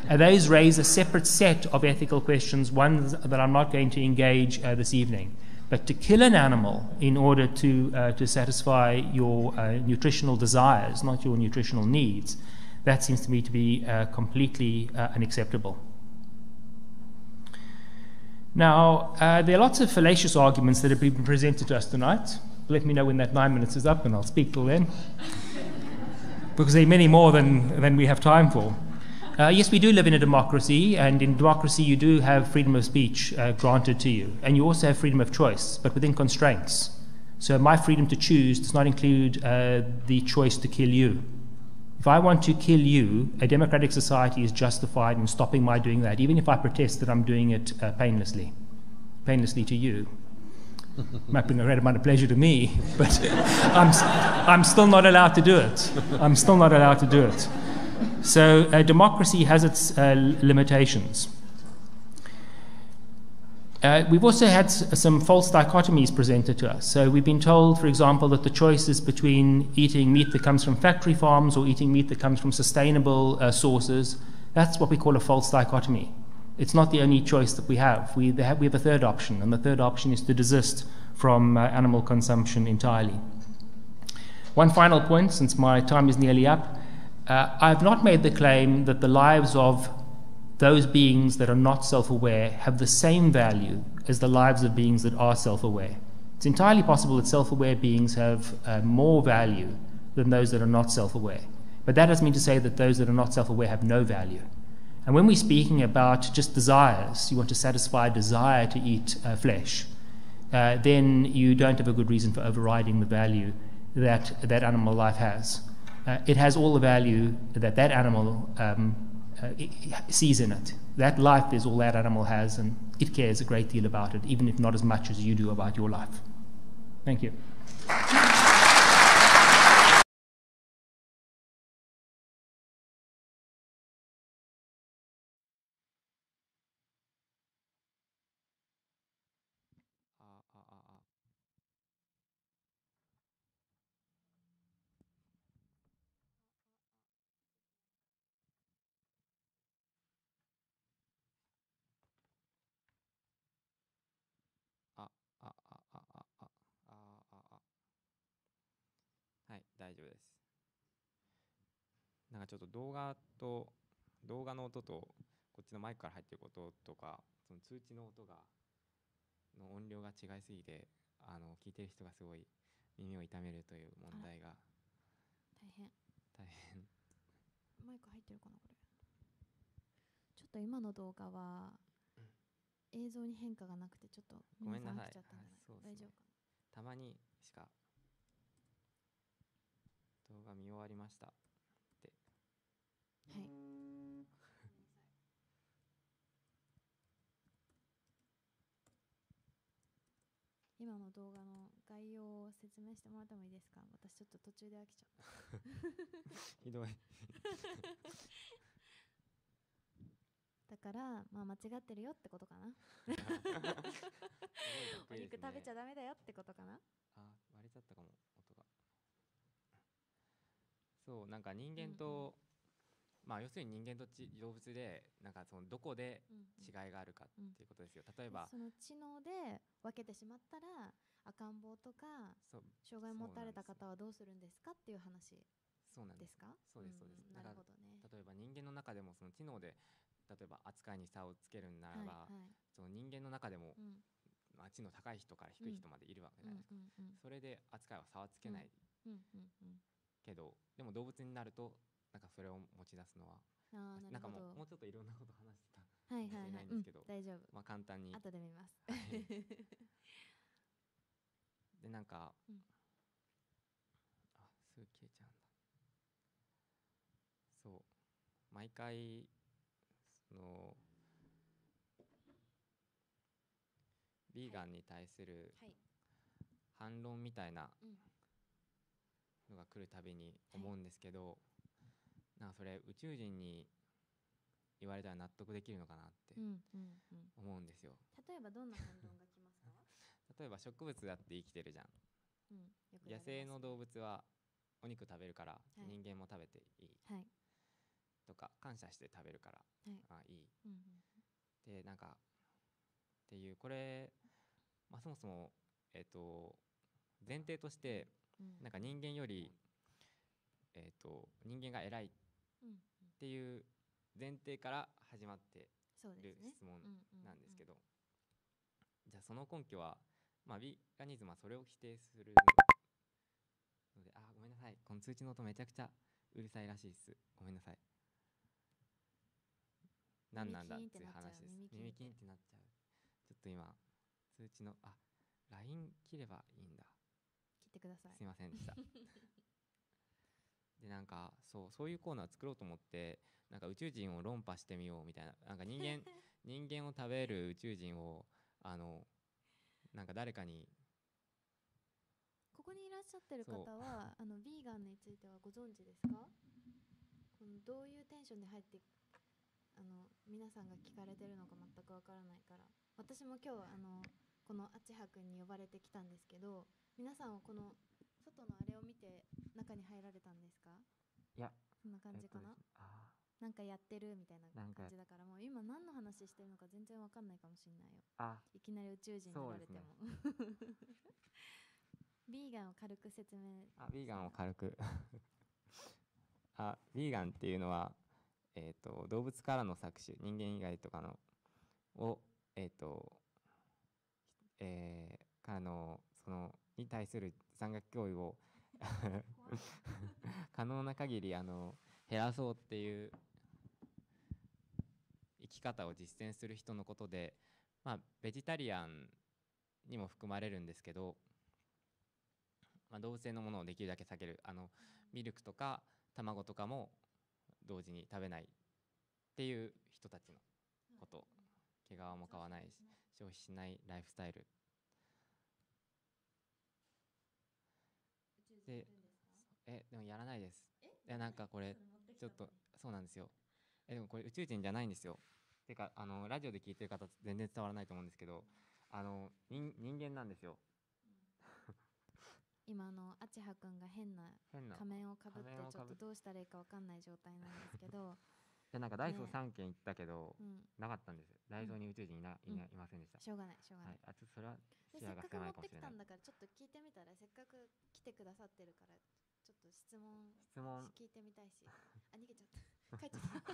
Those raise a separate set of ethical questions, ones that I'm not going to engage this evening. But to kill an animal in order to satisfy your nutritional desires, not your nutritional needs, that seems to me to be completely unacceptable. Now, there are lots of fallacious arguments that have been presented to us tonight. Let me know when that 9 minutes is up and I'll speak till then, because there are many more than we have time for. Yes, we do live in a democracy, and in democracy you do have freedom of speech granted to you, and you also have freedom of choice, but within constraints. So my freedom to choose does not include the choice to kill you. If I want to kill you, a democratic society is justified in stopping my doing that, even if I protest that I'm doing it painlessly to you. Might bring a great amount of pleasure to me, but I'm still not allowed to do it. So democracy has its limitations. We've also had some false dichotomies presented to us. So we've been told, for example, that the choice is between eating meat that comes from factory farms or eating meat that comes from sustainable sources. That's what we call a false dichotomy. It's not the only choice that we have. We have a third option, and the third option is to desist from animal consumption entirely. One final point, since my time is nearly up. I've not made the claim that the lives of those beings that are not self-aware have the same value as the lives of beings that are self-aware. It's entirely possible that self-aware beings have more value than those that are not self-aware. But that doesn't mean to say that those that are not self-aware have no value. And when we're speaking about just desires, you want to satisfy a desire to eat flesh, then you don't have a good reason for overriding the value that that animal life has. It has all the value that that animal sees in it. That life is all that animal has, and it cares a great deal about it, even if not as much as you do about your life. Thank you.はい、大丈夫です。なんかちょっと動画の音とこっちのマイクから入っている音とか、その通知の音がの音量が違いすぎて、聞いてる人がすごい耳を痛めるという問題が大変。マイク入ってるかなこれ。ちょっと今の動画は映像に変化がなくてちょっとごめんなさい。皆さん飽きちゃったんじゃない？そうですね。大丈夫かたまにしか動画見終わりましたって。はい。今の動画の概要を説明してもらってもいいですか？私ちょっと途中で飽きちゃった。ひどい。だから、まあ、間違ってるよってことかな。お肉食べちゃダメだよってことかな。割れちゃったかも、音が。そう、なんか人間と、まあ要するに人間と動物でなんかそのどこで違いがあるかっていうことですよ。例えばその知能で分けてしまったら赤ん坊とか障害を持たれた方はどうするんですかっていう話ですか？そうですそうです。なるほどね。例えば人間の中でもその知能で例えば扱いに差をつけるならば、その人間の中でも、まあ、知能高い人から低い人までいるわけじゃないですか。それで扱いは差はつけないけど、でも動物になるとなんかそれを持ち出すのはなんかもうちょっといろんなこと話してたかもしれないんですけど、大丈夫。まあ簡単に後で見ます。でなんか、すぐ消えちゃうんだ。そう毎回そのビーガンに対する反論みたいなのが来るたびに思うんですけど、なんかそれ宇宙人に言われたら納得できるのかなって思うんですよ。例えばどんな反論が来ますか？例えば植物だって生きてるじゃん。野生の動物はお肉食べるから人間も食べていい、とか感謝して食べるからいい、でなんかっていうこれ、まあ、そもそも前提としてなんか人間より人間が偉いっていう前提から始まってる質問なんですけど、じゃあその根拠は、まあ、ビーガニズムはそれを否定するので、ごめんなさい、この通知の音めちゃくちゃうるさいらしいです。ごめんなさい。何なんだっていう話です。耳キンってなっちゃう。ちょっと今通知のLINE 切ればいいんだ。切ってください。すいませんでした。でなんかそういうコーナー作ろうと思って、なんか宇宙人を論破してみようみたいな、なんか人間を食べる宇宙人をなんか誰かに、ここにいらっしゃってる方はビーガンについてはご存知ですか？どういうテンションで入って皆さんが聞かれてるのか全くわからないから、私も今日このあちはくんに呼ばれてきたんですけど、皆さんはこの外のあれを見て中に入られたんですか？いや、そんな感じかな。なんかやってるみたいな感じだから、もう今何の話してるのか全然わかんないかもしれないよ。いきなり宇宙人に言われても。ビーガンを軽く説明。ビーガンを軽くビーガンっていうのは動物からの搾取、人間以外とかのをからのそのに対する山岳教諭を可能な限り減らそうっていう生き方を実践する人のことで、まあ、ベジタリアンにも含まれるんですけど、まあ、動物性のものをできるだけ避ける、ミルクとか卵とかも同時に食べないっていう人たちのこと、毛皮も買わないし消費しないライフスタイルで、でもやらないです。いや、なんかこれちょっとそうなんですよ。でもこれ宇宙人じゃないんですよ。てかラジオで聞いてる方全然伝わらないと思うんですけど、人間なんですよ。今あちはくんが変な仮面をかぶってちょっとどうしたらいいか分かんない状態なんですけどでなんかダイソー3件行ったけど、ね、なかったんです。ダイソーに宇宙人いませんでした。しょうがないしょうがない、はい、それは視野がせっかく持ってきた狭いかもしれない。んだからちょっと聞いてみたら、せっかく来てくださってるからちょっと質問聞いてみたいしあ、逃げちゃった帰っちゃった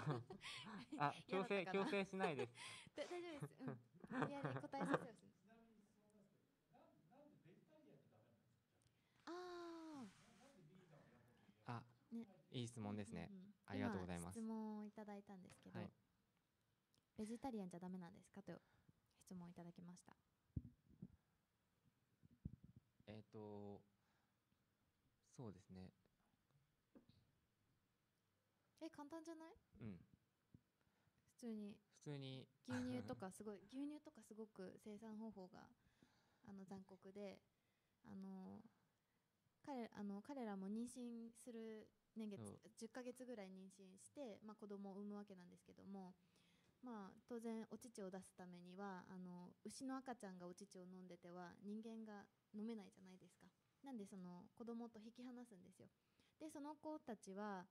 強制しないです大丈夫です、無理やり答えさせよう。ね、いい質問ですね、ありがとうございます。質問をいただいたんですけど、はい、ベジタリアンじゃダメなんですかと質問をいただきました。そうですね。簡単じゃない？うん。普通に牛乳とかすごく生産方法が残酷で、彼らも妊娠する年月10ヶ月ぐらい妊娠して、まあ、子供を産むわけなんですけども、まあ、当然お乳を出すためには牛の赤ちゃんがお乳を飲んでては人間が飲めないじゃないですか。なんでその子供と引き離すんですよ。でその子たちは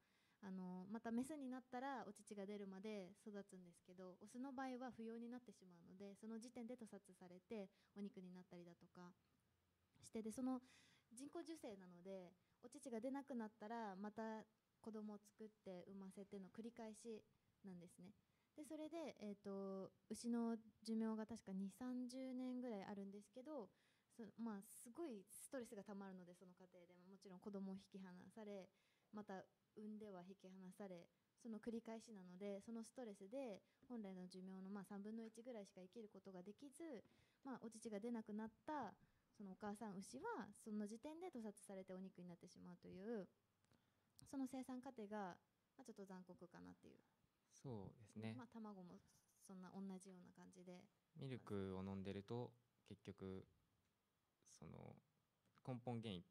またメスになったらお乳が出るまで育つんですけど、オスの場合は不要になってしまうので、その時点で屠殺されてお肉になったりだとかして、でその人工授精なのでお乳が出なくなったらまた子供を作って産ませての繰り返しなんですね。でそれで、牛の寿命が確か2、30年ぐらいあるんですけど、まあ、すごいストレスがたまるので、その過程でももちろん子供を引き離され、また産んでは引き離され、その繰り返しなので、そのストレスで本来の寿命のまあ3分の1ぐらいしか生きることができず、まあ、お乳が出なくなったそのお母さん牛はその時点で屠殺されてお肉になってしまうという、その生産過程がまあちょっと残酷かなっていう。そうですね。まあ、卵もそんな同じような感じで、ミルクを飲んでると結局その根本原因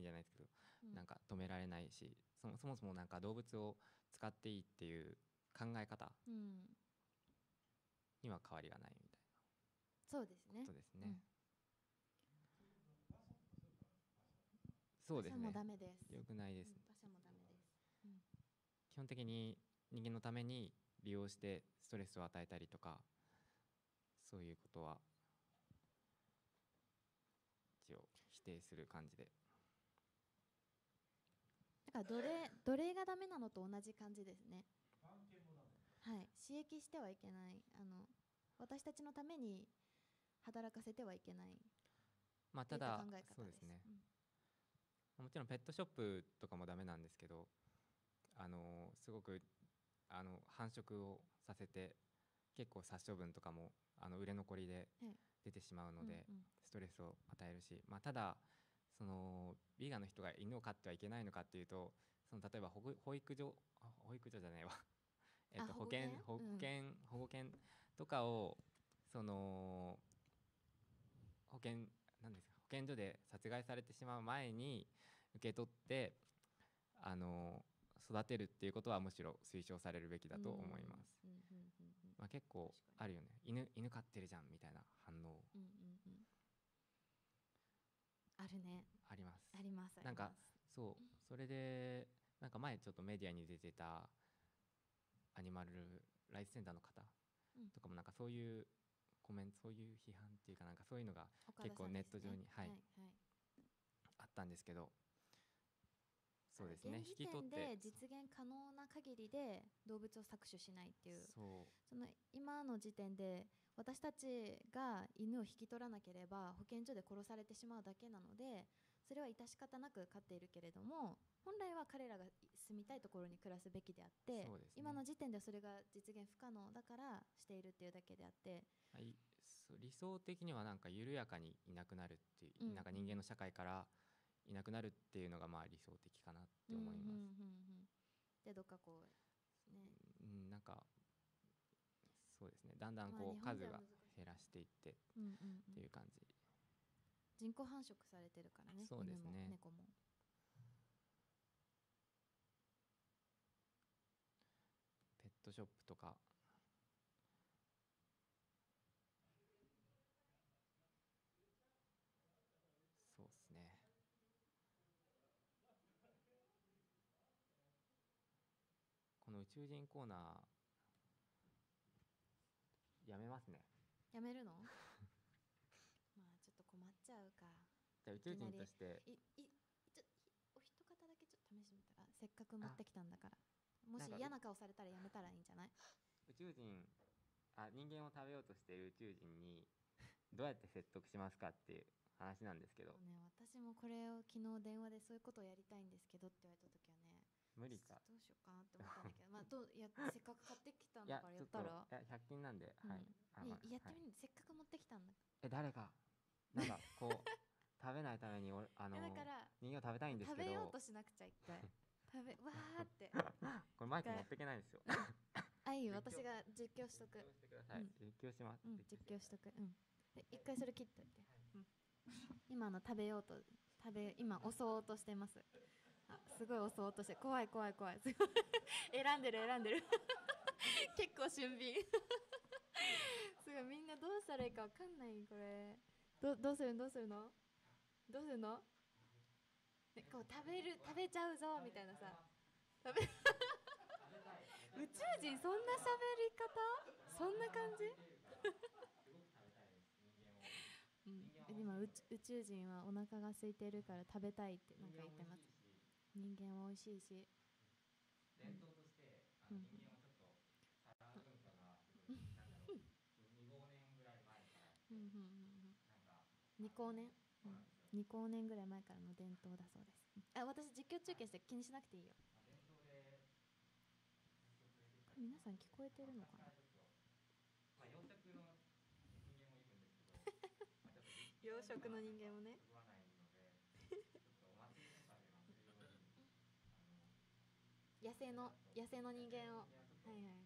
じゃないですけど、なんか止められないし、そもそもなんか動物を使っていいっていう考え方には変わりがないみたいな、そうですね。ことですね。そうですね。馬車もダメです。良くないです。馬車もダメです。基本的に人間のために利用してストレスを与えたりとか、そういうことは一応否定する感じで。だから奴隷がダメなのと同じ感じですね。はい、刺激してはいけない、私たちのために働かせてはいけない。まあただそうですね。もちろんペットショップとかもダメなんですけど、すごく繁殖をさせて結構殺処分とかも売れ残りで出てしまうので、ストレスを与えるし、まあ、ただそのビーガンの人が犬を飼ってはいけないのかっていうと、その例えば保育所じゃないわ保護犬とかをその保健所で殺害されてしまう前に受け取って育てるっていうことはむしろ推奨されるべきだと思います。まあ、結構あるよね、犬飼ってるじゃんみたいな反応、あるね。あります。あります。なんかそれでなんか前ちょっとメディアに出てたアニマルライツセンターの方とかもなんかそういうコメント、そういう批判っていうか、なんかそういうのが結構ネット上に、あったんですけど、そうですね、現時引き取って点で実現可能な限りで動物を搾取しないっていう、そうその今の時点で私たちが犬を引き取らなければ保健所で殺されてしまうだけなので、それは致し方なく飼っているけれども、本来は彼らが住みたいところに暮らすべきであって、そうですね今の時点ではそれが実現不可能だからしているっていうだけであって、はい、そう理想的にはなんか緩やかにいなくなるっていう、うんなんか人間の社会からいなくなるっていうのがまあ理想的かなって思います。うんうんうんうん、でどっかこうね、うん、なんかそうですね、だんだんまあこう数が日本じゃ難しい減らしていってっうんうんうん、ていう感じ。人工繁殖されてるからね、そうですね犬も猫も。ペットショップとかそうですね。この宇宙人コーナーやめますね。やめるの？まあちょっと困っちゃうか。じゃあ宇宙人としてお一方だけちょっと試してみたら、せっかく持ってきたんだから。もしなんか嫌な顔されたらやめたらいいんじゃない？宇宙人人間を食べようとしている宇宙人にどうやって説得しますかっていう話なんですけど、ね、私もこれを昨日電話でそういうことをやりたいんですけどって言われた時はね、無理か。どうしようかなって思ったんだけど、まあせっかく買ってきたんだからやったら、いや100均なんで、はい。やってみる、せっかく持ってきたんだ。誰かなんかこう食べないためにだから人間を食べたいんです食けど、べようとしなくちゃ一回わーってこれマイク持ってけないんですよ。いいよ、私が実況しとく。実況してください。実況します。実況しとく。で一回それ切っといて。今食べようと今襲おうとしてます。すごい襲おうとして、怖い怖い怖い。すごい選んでる結構俊敏すごい、みんなどうしたらいいかわかんない。これどうするのこう食べちゃうぞみたいなさ、宇宙人そんな喋り方、そんな感じ今宇宙人はお腹が空いてるから食べたいってなんか言ってます。人間は美味しいし、伝統として人間をちょっとさらう文化がすごい、なんだろう、2光年ぐらい前から2光年2光年ぐらい前からの伝統だそうです。私実況中継して気にしなくていいよ。皆さん聞こえてるのかな？養殖の人間もね野生の人間を、はいはい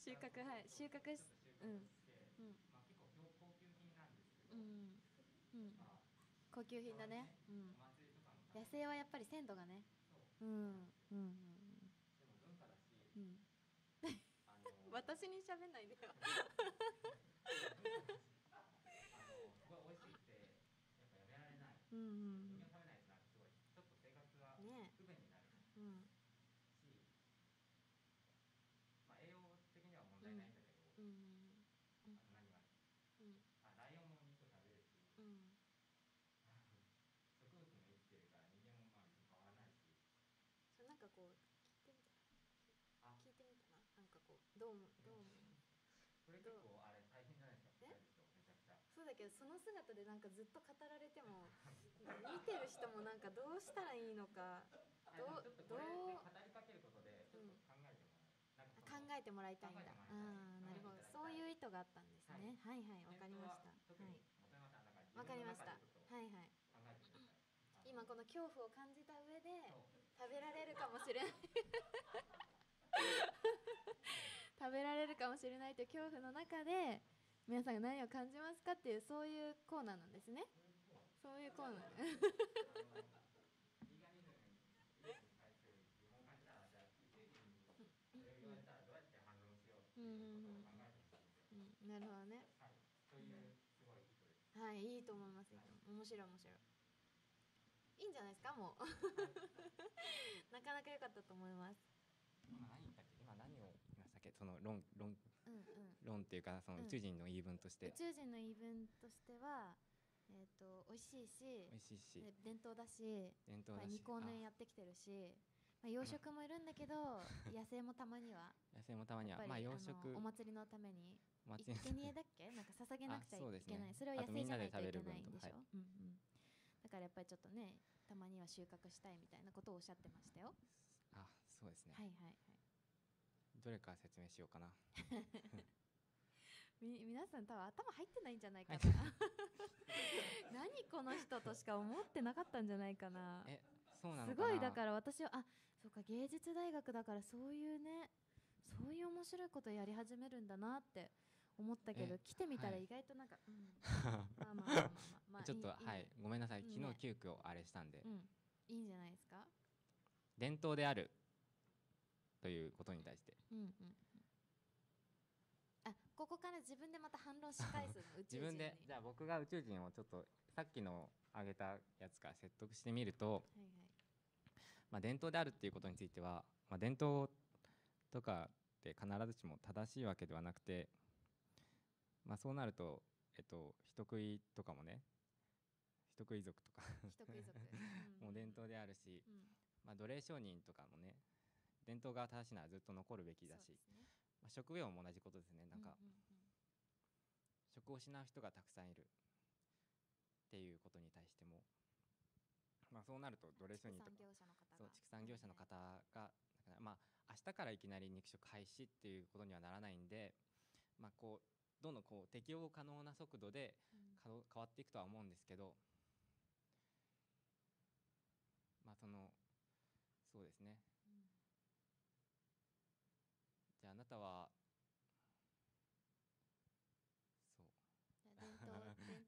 収穫、はい、収穫し、高級品だね。野生はやっぱり鮮度がね。私に喋んないでよすごい美味しくてやっぱやめられない。人間食べないとなんかすごいちょっと生活が不便になるし、栄養的には問題ないんだけど、何がライオンも肉食べるし、植物も生きてるから人間もまあ変わらないし、それなんかこう聞いてみたな、なんかこうどうこれ結構あれ大変じゃないですか。めちゃくちゃそうだけど、その姿でなんかずっと語られても見てる人もなんかどうしたらいいのか、どう語りかけることでちょっと考えてもらいたいんだ。なるほど、そういう意図があったんですね。はいはい、わかりました。わかりました。はいはい。今この恐怖を感じた上で食べられるかもしれない食べられるかもしれないという恐怖の中で皆さんが何を感じますかっていう、そういうコーナーなんですね。そういうコーナーなるほどね。はい、いいと思います。面白い面白い。いいんじゃないですか、もうなかなか良かったと思います。今何言ったっけ？今何を言いましたっけ？その論っていうか、その宇宙人の言い分として、宇宙人の言い分としては、美味しいし、美味しいし、伝統だし、2光年やってきてるし、養殖もいるんだけど野生もたまには養殖お祭りのために生贄だっけ、なんか捧げなくちゃいけない、それは野生じゃないといけないんでしょ。だからやっぱりちょっとね、たまには収穫したいみたいなことをおっしゃってましたよ。あ、そうですね。はいはいはい。どれから説明しようかな。皆さん多分頭入ってないんじゃないかな。何この人としか思ってなかったんじゃないかな。そうなのかな。すごい、だから私はそうか、芸術大学だからそういうね、そういう面白いことやり始めるんだなって思ったけど、来てみたら意外となんか、ちょっとごめんなさい、昨日急遽あれしたんで、いいんじゃないですか。伝統であるということに対して、ここから自分でまた反論し返すの。自分で、じゃあ僕が宇宙人をちょっとさっきの挙げたやつから説得してみると、伝統であるっていうことについては、伝統とかって必ずしも正しいわけではなくて、そうなると、人食いとかもね、人食い族とかもう伝統であるし、奴隷商人とかもね、伝統が正しいのはずっと残るべきだし、食用も同じことですね。なんか職を失う人がたくさんいるっていうことに対しても、そうなると奴隷商人とか畜産業者の方が明日からいきなり肉食廃止っていうことにはならないんで、こうどんどんこう適応可能な速度で変わっていくとは思うんですけど、そうですね。じゃああなたは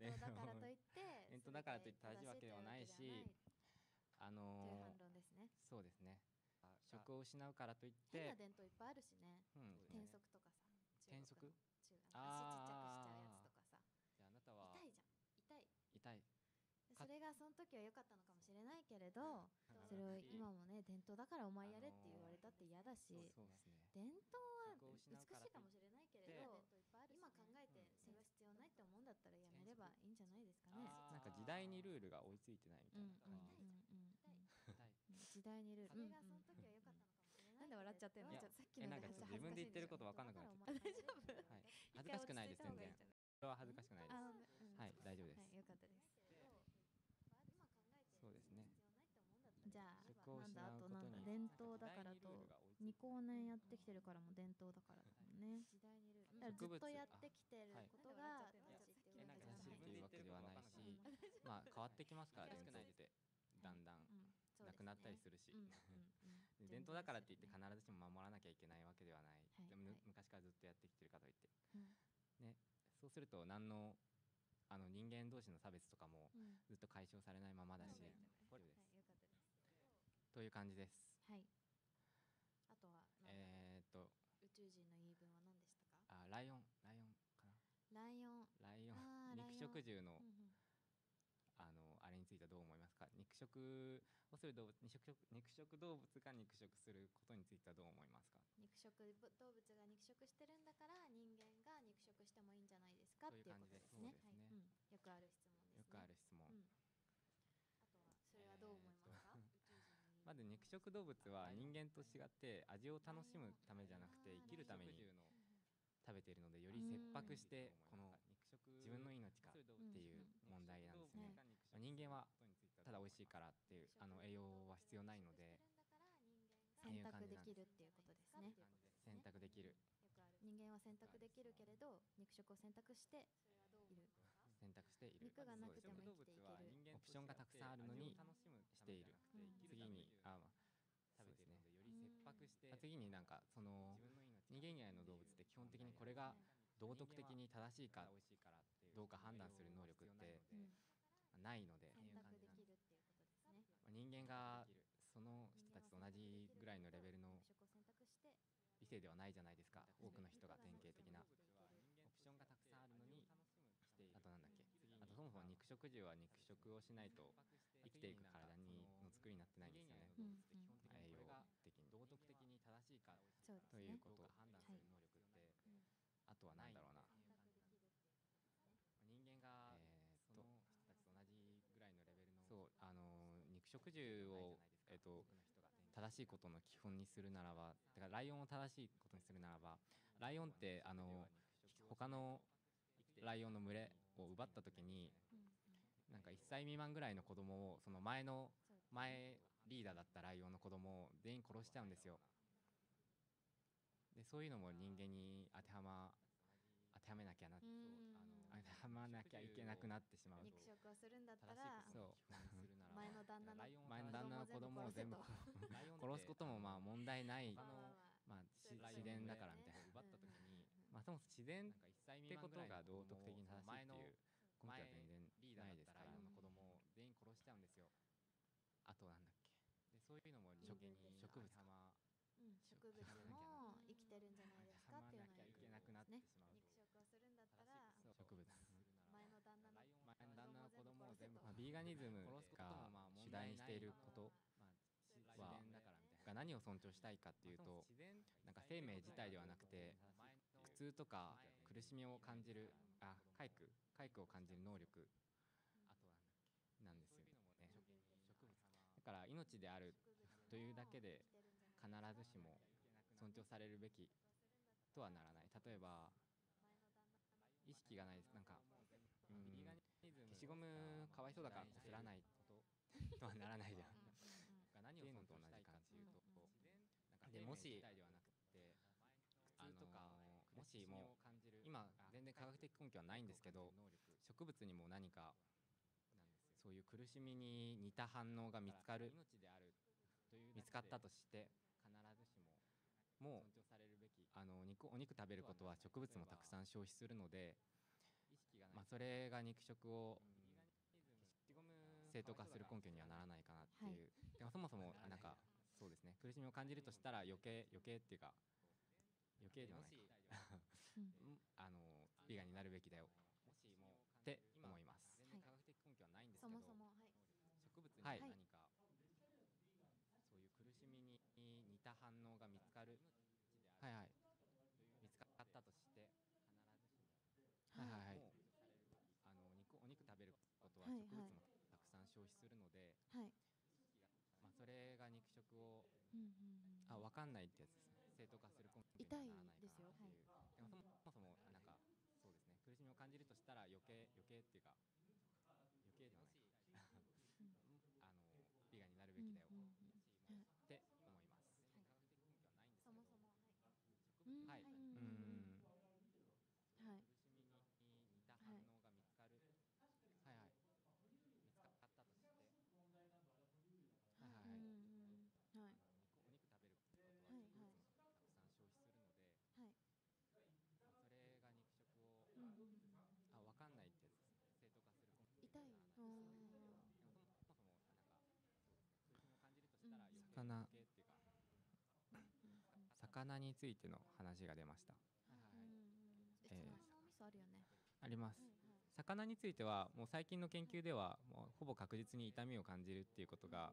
伝統だからといって伝統だからといって正しいわけではないし、という反論ですね。そうですね。職を失うからといって変な伝統いっぱいあるしね。転足とかさ、転足、足ちっちゃくしちゃうやつとかさ。じゃああなたは痛いじゃん、痛い。それがその時は良かったのかもしれないけれど、それを今もね、伝統だからお前やれって言われたって嫌だし、伝統は美しいかもしれないけれど、今考えてそれは必要ないって思うんだったらやめればいいんじゃないですかね。なんか時代にルールが追いついてないみたいな感じ。時代にルール。それがその時は良かったのかもしれない。なんで笑っちゃってんの。さっきのなんか自分で言ってること分かんなくなっちゃった。大丈夫。恥ずかしくないです、全然。これは恥ずかしくないです。はい、大丈夫です。よかったです。そうですね。じゃあなんだ、あとなんだ、伝統だからと2光年やってきてるからも伝統だからだもんね。だからずっとやってきてることが正しいっていうわけではないし、変わってきますから、伝統ってだんだんなくなったりするし、伝統だからって言って必ずしも守らなきゃいけないわけではない。昔からずっとやってきてるかといってね、そうすると何の人間同士の差別とかもずっと解消されないままだし、という感じです。はい。あとは宇宙人の言い分は何でしたか？ライオンかな。ライオン肉食獣のあれについてはどう思いますか？肉食をする動物、肉食動物が肉食することについてはどう思いますか？肉食動物が肉食してるんだから人間が肉食してもいいんじゃないですかっていうことですね。よくある質問ですね。よくある質問。あとはそれはどう思いますか？まず肉食動物は人間と違って味を楽しむためじゃなくて生きるために食べているので、より切迫してこの自分の命かっていう問題なんですね。人間はただ美味しいからっていう栄養は必要ないので、選択できるっていうことですね。選択できる。人間は選択できるけれど肉食を選択している。肉がなくても生きていける。オプションがたくさんあるのにしている。次にそうですね。次になんかその人間以外の動物って基本的にこれが道徳的に正しいかどうか判断する能力ってないので、選択できるっていうことですね。人間がその人たちと同じぐらいのレベルの理性ではないじゃないですか。多くの人が典型的なオプションがたくさんあるのに、あとなんだっけ、あとそもそも肉食獣は肉食をしないと生きていく体の作りになってないんですよね。栄養的に道徳的に正しいかということを判断する能力って、あとは何だろうな、人間がその人たち食獣を、正しいことの基本にするならば、だからライオンを正しいことにするならば、ライオンって他のライオンの群れを奪った時に、なんか1歳未満ぐらいの子供を、その前リーダーだったライオンの子供を全員殺しちゃうんですよ。でそういうのも人間に当てはめなきゃな、当てはまなきゃいけなくなってしまう。肉食をするんだったら前の旦那の子供を全部殺すこともまあ問題ない、まあ自然だからみたいな。奪った時に、まあそもそも自然ってことが道徳的に正しいっていう根拠は全然ないですから、ライオンの子供を全員殺しちゃうんですよ。あとなんだっけ。でそういうのも植物植物も生きてるんじゃないですかっていうのを言ってますね。肉食をするんだったら植物、前の旦那の子供を全部、ビーガニズムが主題にしていることはが何を尊重したいかっていうと、なんか生命自体ではなくて苦痛とか苦しみを感じる快苦を感じる能力なんですよね。だから命であるというだけで必ずしも尊重されるべきとはならない。例えば意識がない、なんか消しゴムかわいそうだからこすらないとはならないじゃんっていうのと同じ感じで、もしもしも今全然科学的根拠はないんですけど、植物にも何かそういう苦しみに似た反応が見つかったとして、必ずしもお肉食べることは植物もたくさん消費するので、まあそれが肉食を正当化する根拠にはならないかなっていう、でもそもそもなんかそうですね、苦しみを感じるとしたら余計っていうか余計ではないかビーガンになるべきだよって思います。科学的根拠はないんですけど、そもそも植物に何かそういう苦しみに似た反応が見つかったとして、必ずしもお肉食べることは植物もたくさん消費するので、まあそれが肉食を分かんないってやつですね。正当化する根拠にはならないかなっていう。でもそもそもなんかそうですね、苦しみを感じるとしたら余計っていうか余計ではないかビーガンになるべきだよって思います。そもそも苦しみに似た反応が見つかったとして、お肉食べることは植物もたくさん消費するので、それが肉食を分かんないってやつですね。正当化する根拠にはならないですね。でもそもそもなんか苦しみを感じるとしたら余計っていうか魚についての話が出ました。脳みそあるよね。あります。魚についてはもう最近の研究ではもうほぼ確実に痛みを感じるっていうことが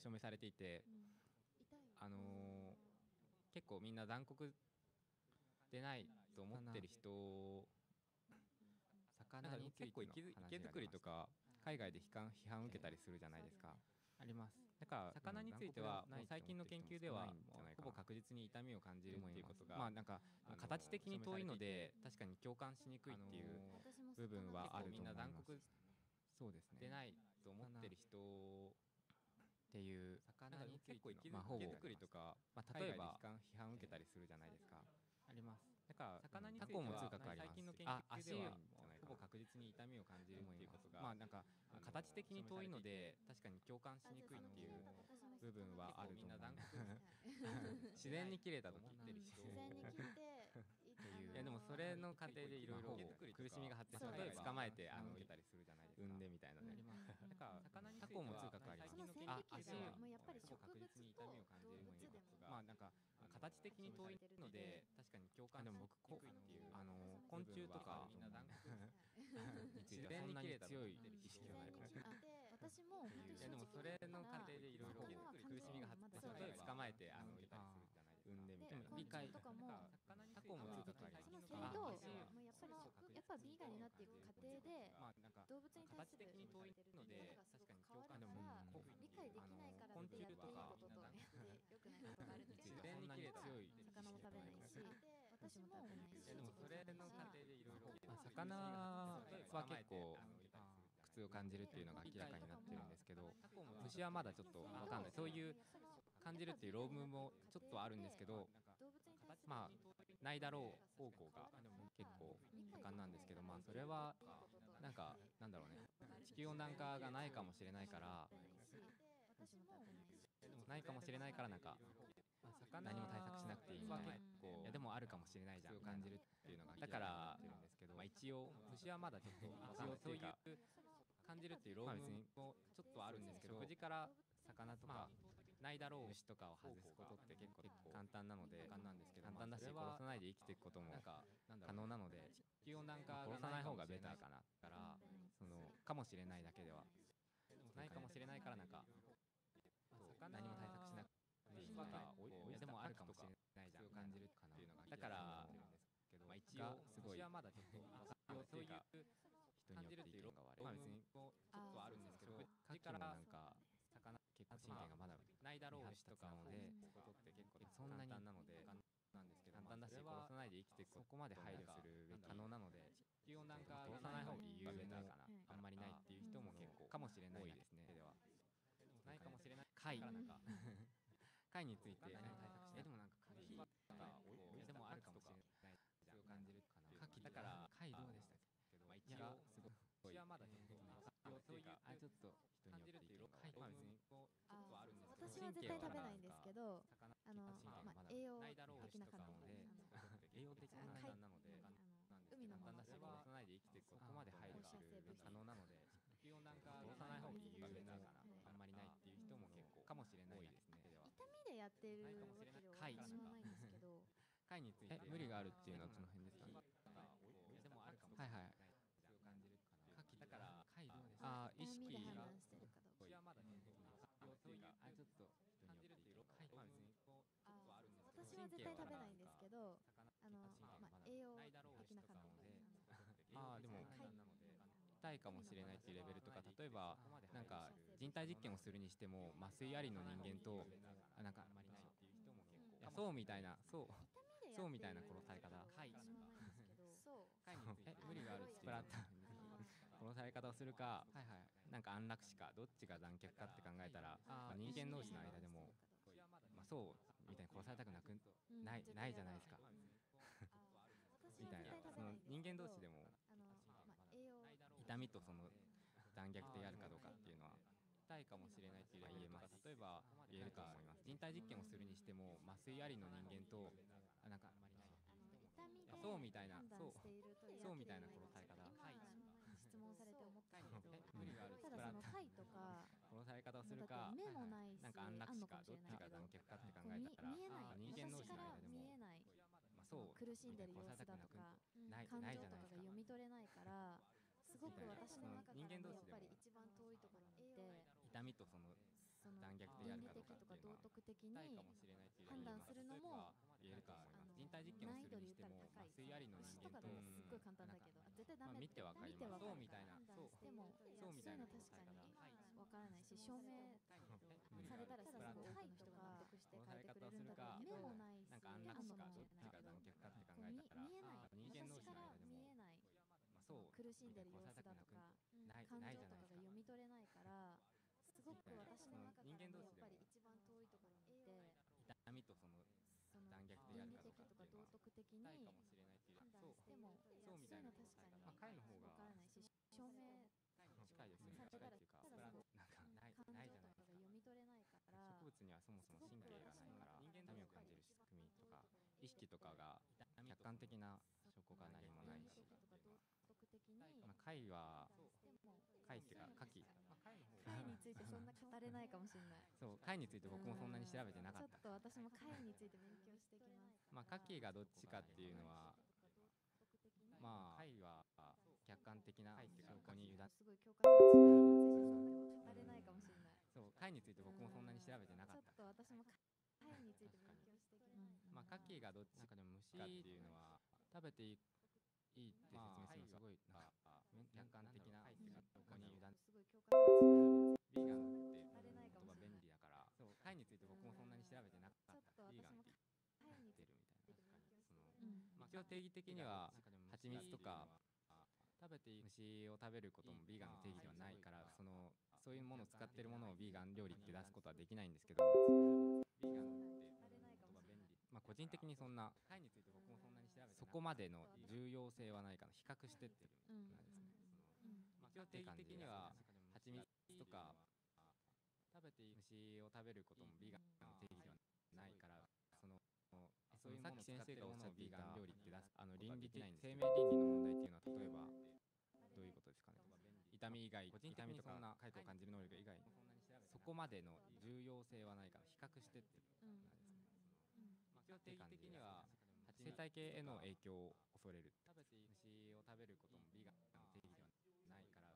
証明されていて、結構みんな残酷でないと思ってる人、魚についての池作りとか海外で批判を受けたりするじゃないですか。あります。だから魚についてはもう最近の研究ではほぼ確実に痛みを感じるっていうことが、まあなんか形的に遠いので確かに共感しにくいっていう部分はあると思います。みんな残酷でないと思ってる人っていう魚についての池作りとか例えば批判を受けたりするじゃないですか。あります。だから魚については最近の研究ではほぼ確実に痛みを感じるっていうことが、まあなんか形的に遠いので確かに共感しにくいっていう部分はあると思います。自然に切れた時自然に切っていやでもそれの過程でいろいろ苦しみが発生して、例えば捕まえて受けたりするじゃないですか。産んでみたいなね。だからタコも痛覚あります。その線引きがもうやっぱり植物と動物でもまあなんか形的に遠いので確かに共感しにくいっていう昆虫とかについてはそんなに強い意識がないかもしれない。私も本当にいやでもそれの過程でいろいろ苦しみが発生して、例えば捕まえて受けたりするじゃないですか。産んでみたいな。理解とかもタコも痛覚あります。その制度もやっぱビーガンになっていく過程で動物に対する形的に遠いので確かに変わるから理解できないからってやっていいこととやって良くないことがあるっていうのは、そんなに強い魚も食べないし私も食べないし、でもそれの過程でいろいろ魚は結構苦痛を感じるっていうのが明らかになってるんですけど、虫はまだちょっと分かんない。そういう感じるっていう論文もちょっとあるんですけど、まあないだろう方向が結構盛んなんですけど、まあそれはなんかなんだろうね、地球温暖化がないかもしれないからないかもしれないからなんか何も対策しなくていいみたいな、いやでもあるかもしれないじゃん感じるっていうのがだからなんですけど、まあ一応虫はまだちょっと一応そういう感じるっていう論文もちょっとあるんですけど、食事から魚とかないだろう虫とかを外すことって結構簡単なので簡単なんですけど、簡単だし殺さないで生きていくことも可能なので、地球温暖化殺さない方がベターかなからそのかもしれないだけではないかもしれないからなんか何も対策しなくていいとか、いやでもあるかもしれないじゃん感じるっていうのがだからまあ一応すごいまだちょっとそういう人によって意見が割れる、まあ別にちょっとあるんですけど、牡蠣もなんか魚結構神経がまだないだろうしとかなので、そんなに簡単なのでなんですけど、簡単だし殺さないで生きていくそこまで配慮するべき可能なので、地球温暖化殺さない方が理由がベターかな、あんまりないっていう人も結構かもしれないですね。ではないかもしれない貝貝についてでもなんか貝でもあるかもしれないじゃん感じるかな。牡蠣だから貝どうでしたっけど、まあ一応すごい私はまだちょっとそういうちょっっと人によって意見が別にちょっとあるんですけど、私は絶対食べないんですけど、栄養的な感じで栄養的な簡単なので海のもの簡単だし殺さないで生きていくここまで配慮する可能なので、地球温暖化殺さない方が理由がベターかな、あんまりないっていう人も結構かもしれないですね。痛みでやってるわけでは私もないんですけど、貝について無理があるっていうのはその辺ですかね。でもあるかもしれない。はいはい。感じるかな。牡蠣だから貝どうですか。意識痛みでが判断してるかどうか。私はまだそういうちょっと感じるっていう貝は別にちょっとあるんですけど、私は絶対食べないんですけど、栄養的な感じででも痛いかもしれないっていうレベルとか、例えばなんか人体実験をするにしても麻酔ありの人間となんかいやそうみたいなそうみたいな殺され方無理があるスプラッター殺され方をするか、なんか安楽死かどっちが残虐かって考えたら、人間同士の間でもそうみたいに殺されたくないじゃないですかみたいな、その人間同士でも痛みとその残虐でやるかどうかっていうのは痛いかもしれないっていうのは言えます。例えば言えると思います。人体実験をするにしても麻酔ありの人間となんかそうみたいなそうみたいな殺され方質問されて思ったけど、無理があるただその貝とか殺され方をするか、目もないしなんか安楽死かどっちが残虐かって考えたら、見えない、人間同士の間でも見えないそう苦しんでる様子だとか感情とかが読み取れないから、すごく私の中からやっぱり一番遠いところにいて、痛みとその残虐でやるかどうかっていうのは道徳的に判断するのも言えると思います。人体実験をするにしても麻酔ありの人間とすっごい簡単だけど絶対ダメ見てわかります。そうみたいなでもそうみたいな確かにわからないし、証明されたらすごく多くの人が納得して書いてくれるんだけど、目もないしなんか安楽死かどっちが残虐かって考えたら、見えない人間同士の間でも見えないそう苦しんでる様子だとか感情とかが読み取れないから、すごく私の中からやっぱり一番遠いところにいて、痛みとその残虐でやるかどうかっていうのは道徳的に痛いかもしれないっていう判断してもそうみたいな確かに貝の方がわからないし、証明近いですね。近いっていうかなんかないじゃないですか。読み取れないから、植物にはそもそも神経がないから痛みを感じる仕組みとか意識とかが客観的な証拠が何もないし、貝は貝っていうか牡蠣貝についてそんな語れないかもしれない。そう貝について僕もそんなに調べてなかった。ちょっと私も貝について勉強してきます。牡蠣がどっちかっていうのは貝は客観的な証拠に委ねすごい教科書についてそんな語れないかもしれない。そう貝について僕もそんなに調べてなかった。ちょっと私も貝について勉強してきます。牡蠣がどっちかでも虫っていうのは食べていいって説明するのすごい客観的な証拠に委ねすごい教科書についてビーガンって言葉便利だから、そうタイについて僕もそんなに調べてなかった。ビーガンって言ってるみたいな。一応定義的には蜂蜜とか食べていい虫を食べることもビーガンの定義ではないから、そういうものを使ってるものをビーガン料理って出すことはできないんですけど、ビーガンって言葉便利、個人的にそんなタイについて僕もそんなに調べてそこまでの重要性はないかな。比較してっていうなんですね。一応定義的には蜂蜜とか食べていい虫を食べることもビーガンの定義ではないから、そういうさっき先生がおっしゃっていた料理って出す倫理的生命倫理の問題っていうのは、例えばどういうことですかね。痛み以外、個人的にそんな快感を感じる能力以外、そこまでの重要性はないかな。比較してってなんですね。一応定義的には生態系への影響を恐れる。食べていい虫を食べることもビーガンの定義ではないから、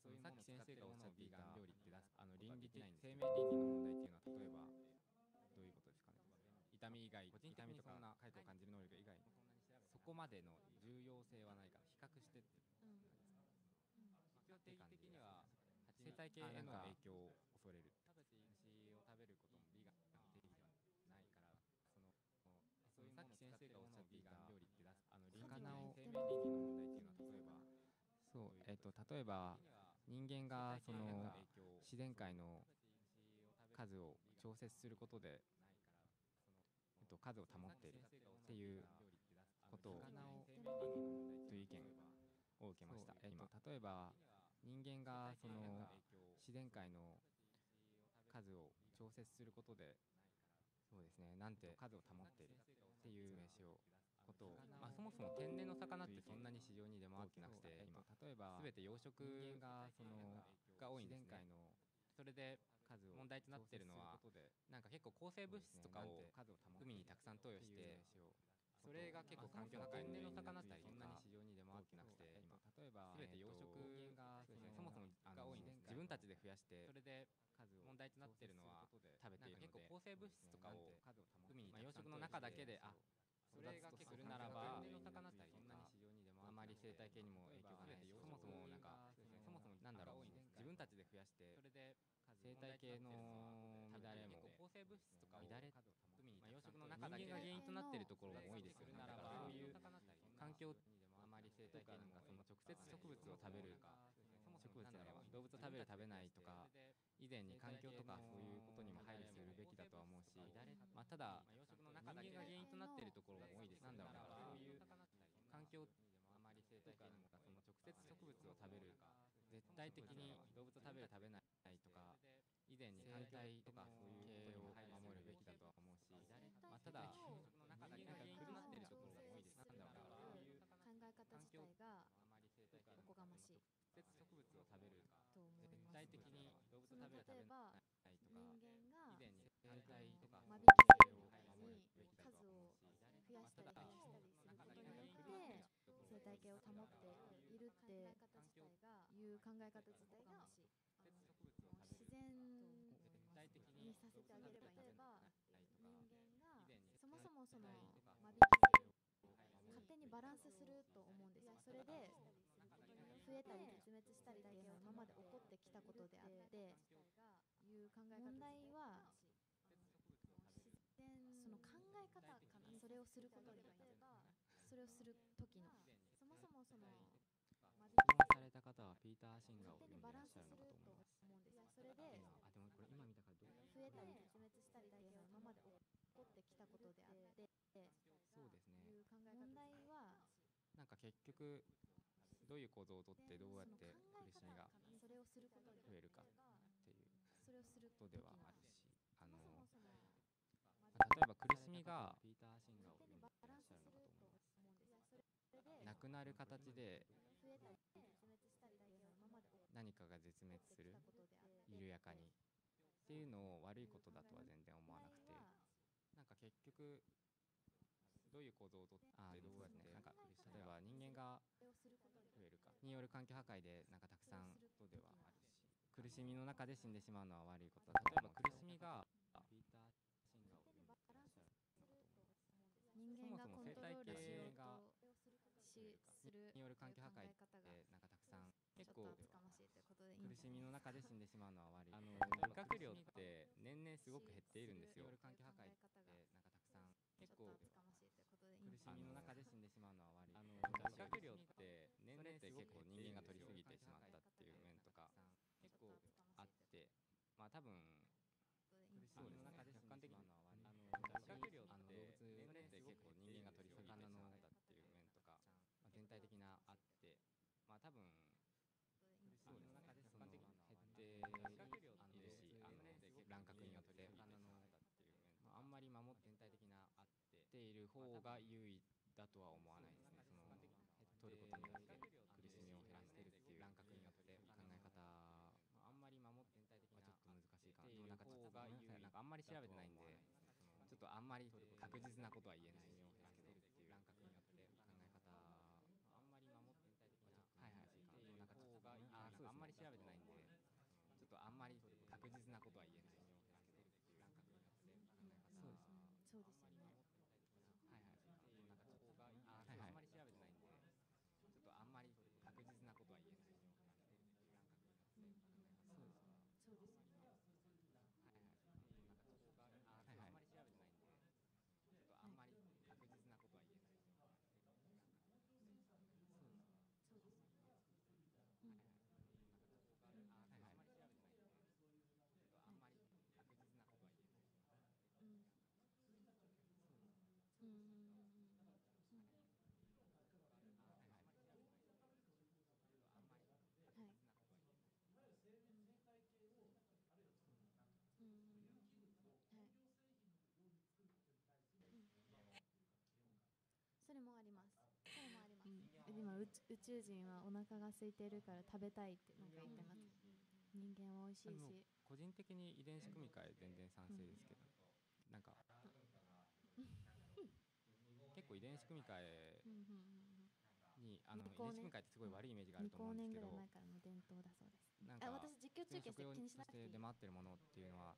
そういうさっき先生がおっしゃっていた料理って出す倫理的生命倫理の問題っていうのは、例えばどういうことですかね。痛み以外、個人的にそんな快感を感じる能力以外、そこまでの重要性はないから。比較してってなんですね。一応定義的には生態系への影響を恐れる。食べていい虫を食べることもビーガンの定義ではないから、そういうさっき先生がおっしゃっていた料理って出す魚を生命倫理の問題っていうのは、例えば人間が自然界の数を調節することで、数を保っているっていうことをという意見を受けました。今例えば人間が自然界の数を調節することで、そうですね、なんて数を保っているっていう名詞をことを、そもそも天然の魚ってそんなに市場に出回ってなくて、今例えば全て養殖が多いんですね。それで問題となっているのは、なんか結構抗生物質とかを海にたくさん投与して、それが結構環境破壊の原因になったりとか、そんなに市場に出回ってなくて、今例えば全て養殖がそもそも多いんです。自分たちで増やして、それで問題となっているのは食べているので、結構抗生物質とかを海に養殖の中だけでそれが結構するならば、天然の魚ってそんなに市場に出回ってあまり生態系にも影響がないし、そもそもなんだろう、自分たちで増やして、それで生態系の乱れも抗生物質とかを乱れ養殖の中だけが原因となっているところも多いですよね。だからそういう環境あまり生態系にも直接植物を食べる植物ならば動物を食べる食べないとか以前に環境とかそういうことにも配慮するべきだとは思うし、ただ人間が原因となっているところも多いです。なんだろうな、そういう環境あまり生態系にも直接植物を食べる絶対的に動物を食べる食べないとか以前に環境とかそういう経営を守るべきだとは思うし、ただ人間が原因となっているところも多いです。なんだろうな、そういう考え方自体があまり生態系おこがましい直接植物を食べると思い絶ます。対的に動物を食べる食べ例えばないと人か間が以前に反対とか間引きする守るにべきだとは数を思うし、増やしたり減らしたりすることによって生態系を保っているっていう考え方自体が自然にさせてあげればいい。例えば人間がそもそも間引き勝手にバランスすると思うんですよ。それで増えたり絶滅したりっていうのは今まで起こってきたことであって、いう考え方問題は自然その考え方かな。それをすることにそれをする時のそもそも質問された方はピーター・シンガーを勝手読んでいらっにバランスすしゃるのかとると思います。思うんですよ。それででもこれ今見たからどう増えたり絶滅したりっていうのは今まで起こってきたことであって、そうですね。いう考え方問題はなんか結局どういう構造をとってどうやって苦しみがそれをすることに増えるかっていうそれをすることではあるし、そもそも例えば苦しみがピーター・シンガーを読んでいらっしゃるのかと思います。思うんですよ。それでなくなる形で増えたり絶滅したりっていうのは今まで起こ何かが絶滅するったことであって緩やかにっていうのを悪いことだとは全然思わなくて、なんか結局どういう構造をとってどうやってなんか例えば人間が増えるかによる環境破壊でなんかたくさんことではあるし、苦しみの中で死んでしまうのは悪いことだと例えば苦しみがピーター・シンガーを読んでいらっしゃるのかと思います。人間がコントロールしようとするによる環境破壊考え方がでなんかたくさん結構ちょっと厚かましいということでいいん苦じゃないしみの中で死んでしまうのは悪い。漁獲量って年々すごく減っているんですよ。環境破壊ってなんかたくさん結構ちょっと厚かましいということでいいん苦しじゃないみの中で死んでしまうのは悪い。漁獲量って年々って結構人間が取りすぎてしまったっていう面とか結構あって、まあ多分苦しみの中で死んでしまうのは悪い。漁獲量って年々って結構人間が取りすぎてしまったっていう面とか、まあ、全体的なあって、まあ多分苦しみの中でその減っているし、乱獲によってまああんまり守って全体的なあっている方が優位だとは思わないですね。その取ることによって苦しみを減らしてるっていう乱獲によって考え方、あんまり守って全体的なちょっと難しいかな。でもなんか方が優位なんかあんまり調べてないんでちょっとあんまり確実なことは言えないですけど、乱獲によって考え方あんまり守って全体的なはいはいでもなんか方があそうですね、あんまり調べてないんでちょっとあんまり確実なことは言えないですけど、乱獲によって考え方そうですね。そうですよね。はいはいでもなんか方があんまり調べてないんでちょっとあんまり確実なことは言えないですけど、乱獲によって考え方そうですよね。はいはいでもなんか方があんまり調べてないんでちょっとあんまり確実なことは言えないですけど、そうですよね。はいはいあんまり調べてないんでちょっとあんまり確実なことは言えないですけど、うん。うん。うん。うん。うん。はいはいあんまり調べてないんでちょっとあんまり確はい。実なことは言えないですけど、うん。はい。うん。それもあります。それもあります。今宇宙人はお腹が空いてるから食べたいってなんか言ってます。人間は美味しいでもし。個人的に遺伝子組み換え全然賛成ですけど、なんか結構遺伝子組み換えうん。うん。うん。に遺こうね伝子組み換えってすごい悪いイメージがあると思う2んです光年けど、ぐらい前からの伝統だそうです。なんか私実況中継して気にしなくていい。として出回ってるものっていうのは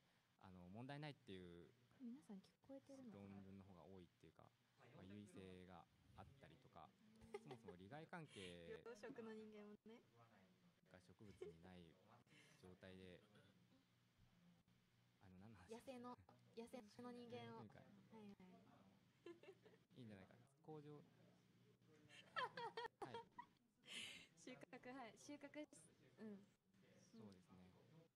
問題ないっていう皆さん聞こえてるのか論な。文の方が多いっていうか、まあ、優位性があったりとか、そもそも利害関係養殖の人間もね。が植物にない状態で何の話野生の人間を。組み換えはいはい。いいんじゃないかな。工場はい収穫、はい収穫。うん。そうですね。うん。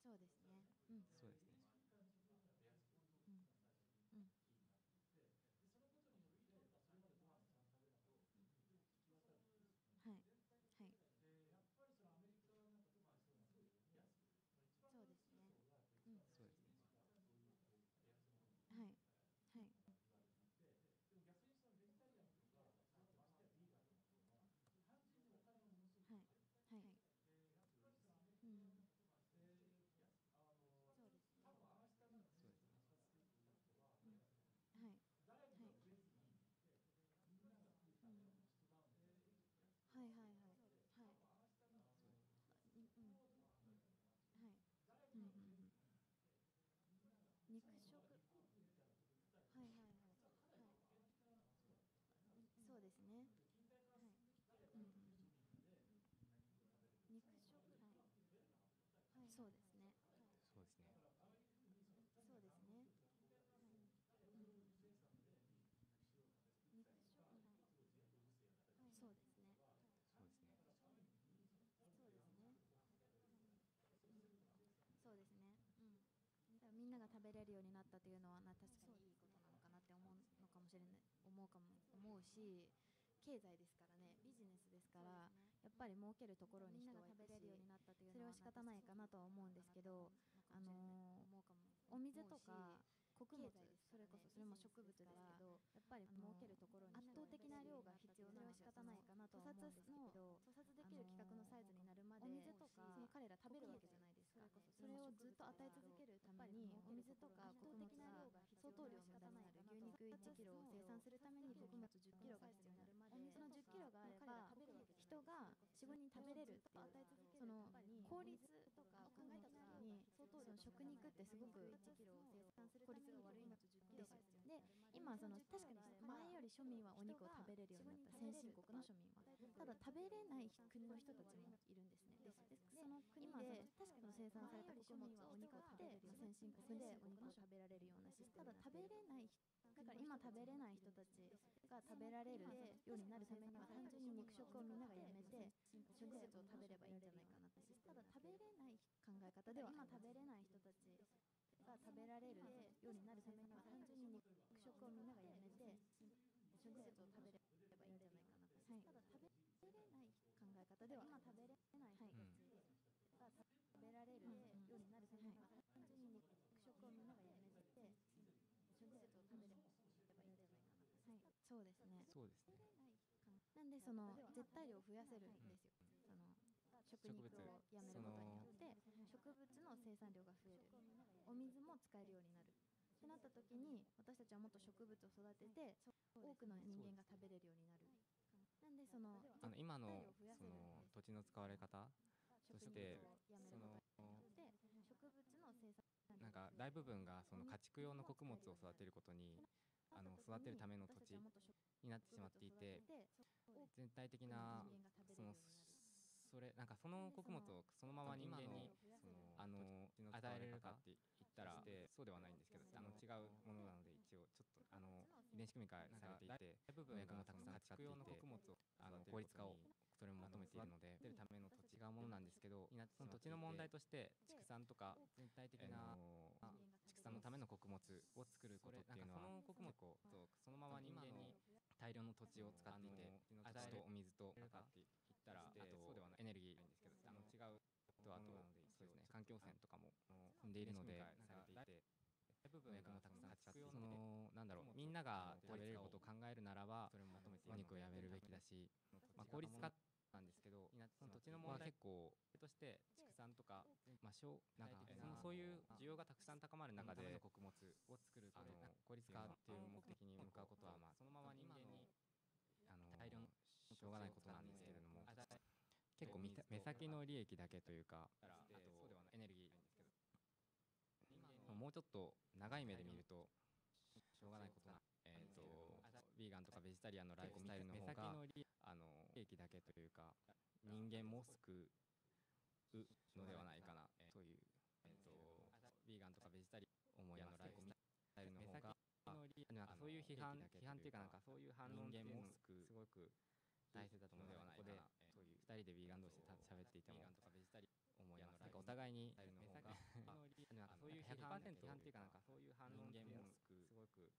そうですね。うん。そうですね。うん。うん。はい。はい。そうですね。うん。そうですね。はい。はい。はい。はい。うん。そうですね。うん。そうですね。うん。はい。はい。うん。はいはいはい。はい。そうですね。にうん。うん。はい。うんうんうん。肉食。はいはいはい。はい。そうですね。はい。うんうんうん。肉食。はい。そうですね。そうですね。そうですね。はい。うんうんうん。肉食。はい。そうですね。そうですね。そうですね。うん。そうですね。うん。だからみんなが食べれるようになったというのは確かにいいことなのかなって思うのかもしれない、思うし、経済ですからね、ビジネスですから、やっぱり儲けるところに人は行くし、それは仕方ないかなとは思うんですけど、お水とか穀物、それこそそれも植物ですけど、やっぱり儲けるところに圧倒的な量が必要なのは仕方ないかなとは思うんですけど、屠殺できる規格のサイズになるまでお水とかその彼ら食べるわけじゃないですか。それをずっと与え続けるためにお水とか穀物が相当量無駄になる。牛肉1キロを生産するために穀物10キロが必要になる。その10キロがあれば人が45人食べれるっていうその効率とかを考えた時にその食肉ってすごく効率が悪いんですよ。で今その確かに前より庶民はお肉を食べれるようになった、先進国の庶民は。ただ食べれない国の人たちもいるんですね。でその国で確かに生産された穀物を使って先進国でお肉を食べられるようなシステム。ただ食べれないだから今食べれない人たちが食べられるようになるためには単純に肉食をみんながやめて植物を食べればいいんじゃないかなって。ただ食べれない考え方では今食べれない人たちが食べられるようになるためには単純に肉食をみんながやめて植物を食べればいいんじゃないかなって。ただ食べれない考え方では今食べれない人たちが食べられるようになるためには単純に肉食をみんながやめて植物を食べればいいんじゃないかなって。そうですね。そうですね。なんでその絶対量を増やせるんですよ。その食肉をやめることによって植物の生産量が増える、お水も使えるようになるってなった時に私たちはもっと植物を育てて多くの人間が食べれるようになる。なんでその今のその土地の使われ方としてその植物の生産なんか大部分がその家畜用の穀物を育てることに育てるための土地になってしまっていて、全体的なそれなんかその穀物をそのまま人間に与えられるかって言ったらそうではないんですけど、違うものなので一応ちょっと遺伝子組み換えされていて大部分がたくさん家畜用の穀物を効率化をそれも求めているので出るための土地がものなんですけど、その土地の問題として畜産とか全体的な畜産のための穀物を作ることっていうのはその穀物をそのまま人間に大量の土地を使っていて土とお水とって言ったらあとエネルギーなんですけど違うとあとそうですね環境汚染とかも踏んでいるので大部分がたくさん使ってそのなんだろうみんなが食べれることを考えるならばお肉をやめるべきだし、効率化なんですけどその土地の問題結構として畜産とかなんかそういう需要がたくさん高まる中で穀物を作る効率化っていう目的に向かうことはそのまま人間に大量のしょうがないことなんですけれども、結構目先の利益だけというかあとエネルギーなんですけどもうちょっと長い目で見るとしょうがないことなヴィーガンとかベジタリアンのライフスタイルの方が利益だけというか人間も救うのではないかなというヴィーガンとかベジタリアン思いのライフスタイルの方がなんかそういう批判っていうかなんかそういう反論っていうのもすごく大切だと思うのではないかなという2人でヴィーガン同士で喋っていても思います。なんかお互いになんかそういう100%批判っていうかなんかそういう反論っていうのもすごく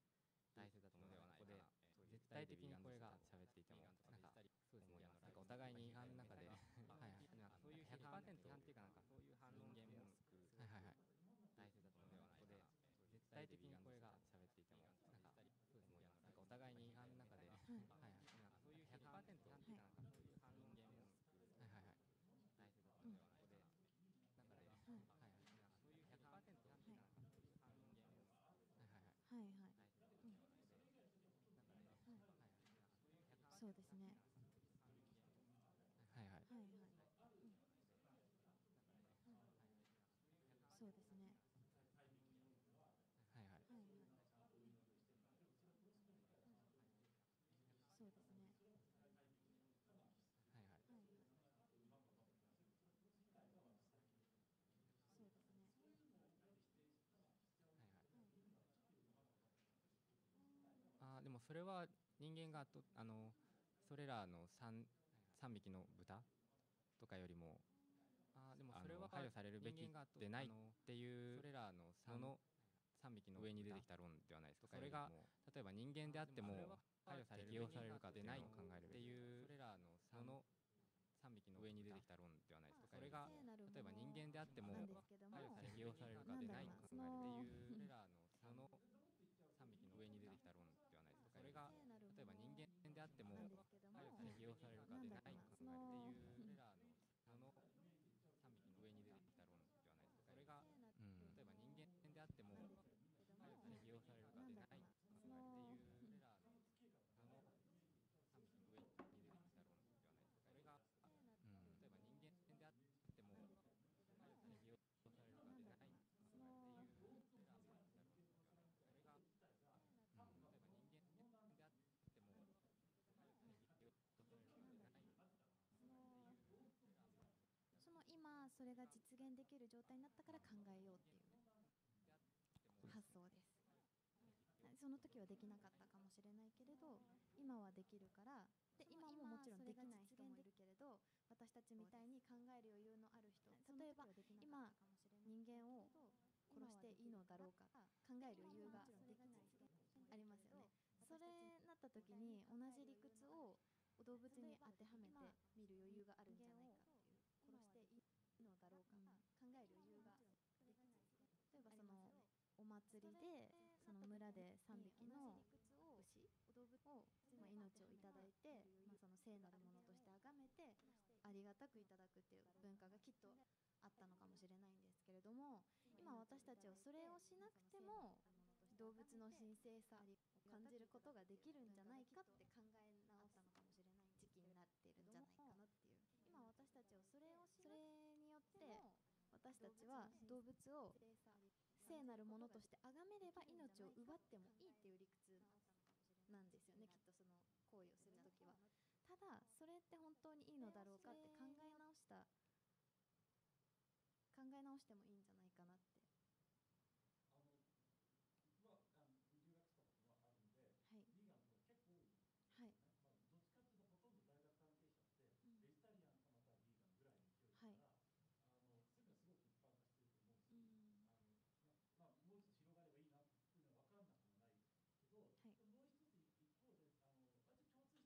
大切だと思うのではないかな。絶対的にこれが喋っていてもなんかそうですね。なんかお互いに批判の中でなんかそういう100%批判っていうかなんかそういう反論っていうのも大切だと思うのではないかな。絶対的にこれが喋っていてもなんかそうですね。なんかお互いに批判の中でなんかそういう100%批判っていうかなんかそういう反論っていうのも大切だと思うのではないかな。中でそういう100%批判っていうかなんかそういう反論っていうのもそうですね。はいはい。そうですね。はいはい。そうですね。はいはい。そうですね。でもそれは人間がそれらの3匹の豚とかよりもでもそれは配慮されるべきでないっていうそれらの3匹の上に出てきた論ではないですか。それが例えば人間であっても適用されるかっていうのを考えるっていうそれらの3匹の上に出てきた論ではないですか。それが例えば人間であっても適用されるかでないと考えるっていうそれらの3匹の上に出てきた論ではないですか。それが例えば人間であっても適用されるかでないと考えるっていうそれらの3匹の上に出てきた論ではないですか。それが例えば人間であっても適用されるかでないと考えるっていうそれらの3匹の上に出てきた論ではないですか。それがそれが実現できる状態になったから考えようっていう発想です。その時はできなかったかもしれないけれど、今はできるから。で、今ももちろんできない人もいるけれど、私たちみたいに考える余裕のある人、例えば今人間を殺していいのだろうか考える余裕がありますよね。それなった時に同じ理屈を動物に当てはめて見る余裕があるんじゃないかっていう、殺していいのだろうか考える余裕ができない。例えばそのお祭りでその村で3匹の牛を、命をいただいて、その聖なるものとして崇めてありがたくいただくっていう文化がきっとあったのかもしれないんですけれども、今私たちはそれをしなくても動物の神聖さを感じることができるんじゃないかって考え直したのかもしれない時期になっているんじゃないかなっていう。今私たちはそれによって私たちは動物を聖なるものとして崇めれば命を奪ってもいいっていう理屈なんですよね、きっとその行為をするときは。ただそれって本当にいいのだろうかって考え直してもいいんじゃないかなって。留学したこともあるんで、はい、ビーガンとか結構多いですはい、よね。どっちかっていうとほとんど大学関係者ってベジタリアンかまたはビーガンぐらいの勢いだから、そういうのはすごく一般化してると思うし、もうちょっと広がればいいなっていうのは分かんなくもないけど、はい、でももう一つ一方で割と共通してるのは、あんまりでも彼らはビーガンになりましょうみたいなことを言わないんですよね。はい、要するに勝手にやってますみたいな。だから一緒にレストランに行ったら僕はちょっとビーガンだから食べ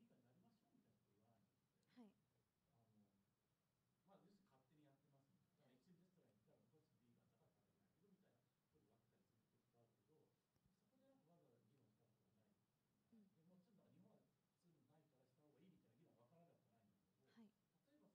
れないけどみたいなことを分けたりすることあるけど、そこでなんかわざわざ議論したことがない。でもちろん日本はそういうのないからした方がいいみたいな議論は分からなくもないんだけども、はい、例えばじゃあそれが本当にユニバーサルに、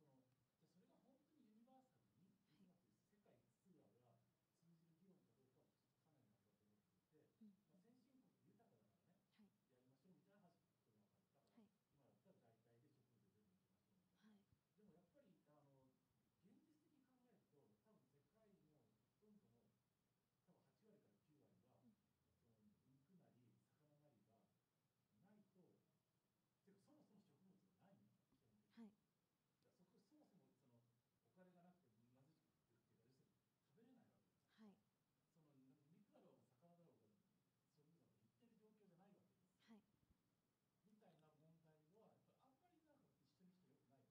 ユニバーサル世界津々浦々通じる議論かどうかはちょっとかなり謎だと思っていて、先進国って豊かだからね、はい、やりましょうみたいな話はとても分かる。だから、はい、今だったら代替で植物で全部いきましょうみたいな。はい、でもやっぱり現実的に考えると、多分世界のほとんどの多分8割から9割は、その肉なり魚なりがないと、ていうかそもそも食物がないんですよ、基本的に。はい、だからそもそもお金がなくて貧しくてっていうか、要するに食べれないわけですから、はい、その肉だろうが魚だろうが植物だろうが言ってる状況じゃないわけですよ、はい、みたいな問題はやっぱあんまりなんか一緒にしてよくないと思ってる。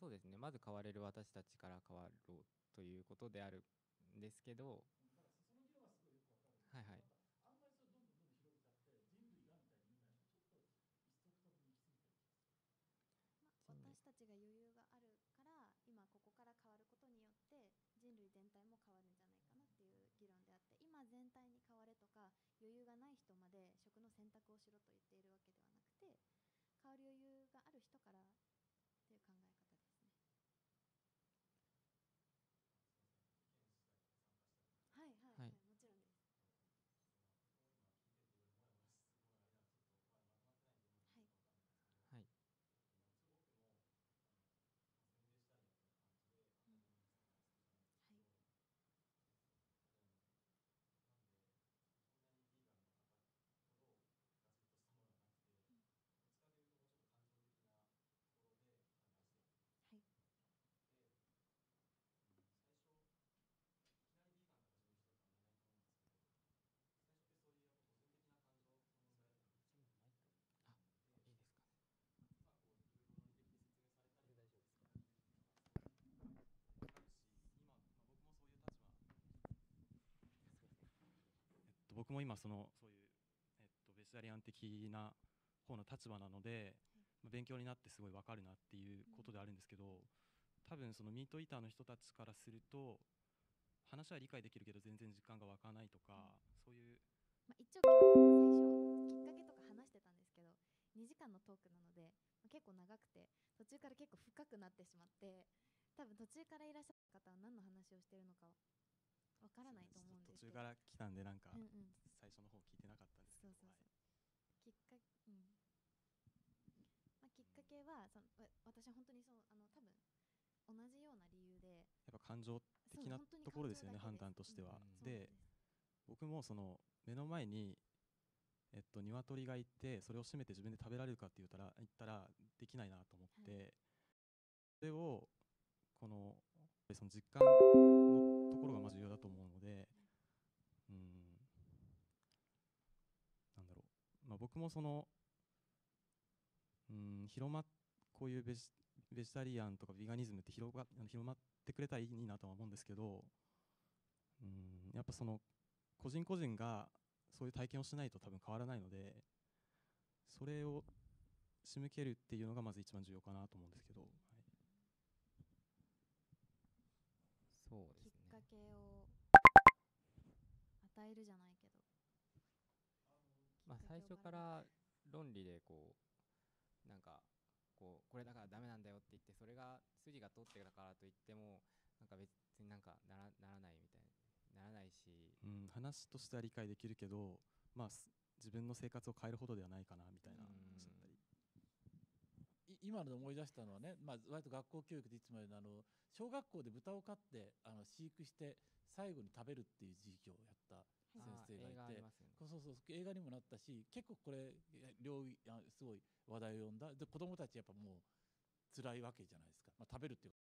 そうですね、まず変われる私たちから変わろうということであるんですけど、だからその議論はすごいよくわかるんですけど、はいはい、あんまりそれどんどん広げちゃって人類がみたいに言うのはちょっと一足飛びに行き過ぎてる気がする。私たちが余裕があるから今ここから変わることによって人類全体も変わるんじゃないかなっていう議論であって、今全体に変われとか余裕がない人まで食の選択をしろと言っているわけではなくて、変わる余裕がある人からっていう考え方ですね。はいはいはい、もちろんです。はい、はい、いいですかね。僕も今そういう、ベジタリアン的な方の立場なので、勉強になってすごい分かるなっていうことであるんですけど、多分そのミートイーターの人たちからすると話は理解できるけど全然時間が湧かないとか、そういう、一応今日最初きっかけとか話してたんですけど2時間のトークなので、結構長くて途中から結構深くなってしまって、多分途中からいらっしゃった方は何の話をしているのかわからないと思うんですけど、途中から来たんでなんかうんうん、最初の方聞いてなかったんですけど、きっかけは私は本当に多分同じような理由で、やっぱ感情的なところですよね、判断としては。で僕もその目の前に鶏がいてそれを締めて自分で食べられるかって言ったらできないなと思って、それをその実感のところがまず重要だと思うので、なんだろう、僕もこういうベジタリアンとかビガニズムって広まってくれたらいいなとは思うんですけど、やっぱ個人個人がそういう体験をしないと多分変わらないので、それを仕向けるっていうのがまず一番重要かなと思うんですけど、そうですね。きっかけを与えるじゃないけど、最初から論理でなんかこれだからダメなんだよって言って、それが筋が通ってたからといっても別にならないみたいならないし、話としては理解できるけど、自分の生活を変えるほどではないかなみたいな今ので思い出したのはね、割と学校教育でいつも小学校で豚を飼って飼育して最後に食べるっていう授業をやった先生がいて、映画にもなったし、結構これすごい話題を呼んだ。で子供たちやっぱもう辛いわけじゃないですか、食べるっていう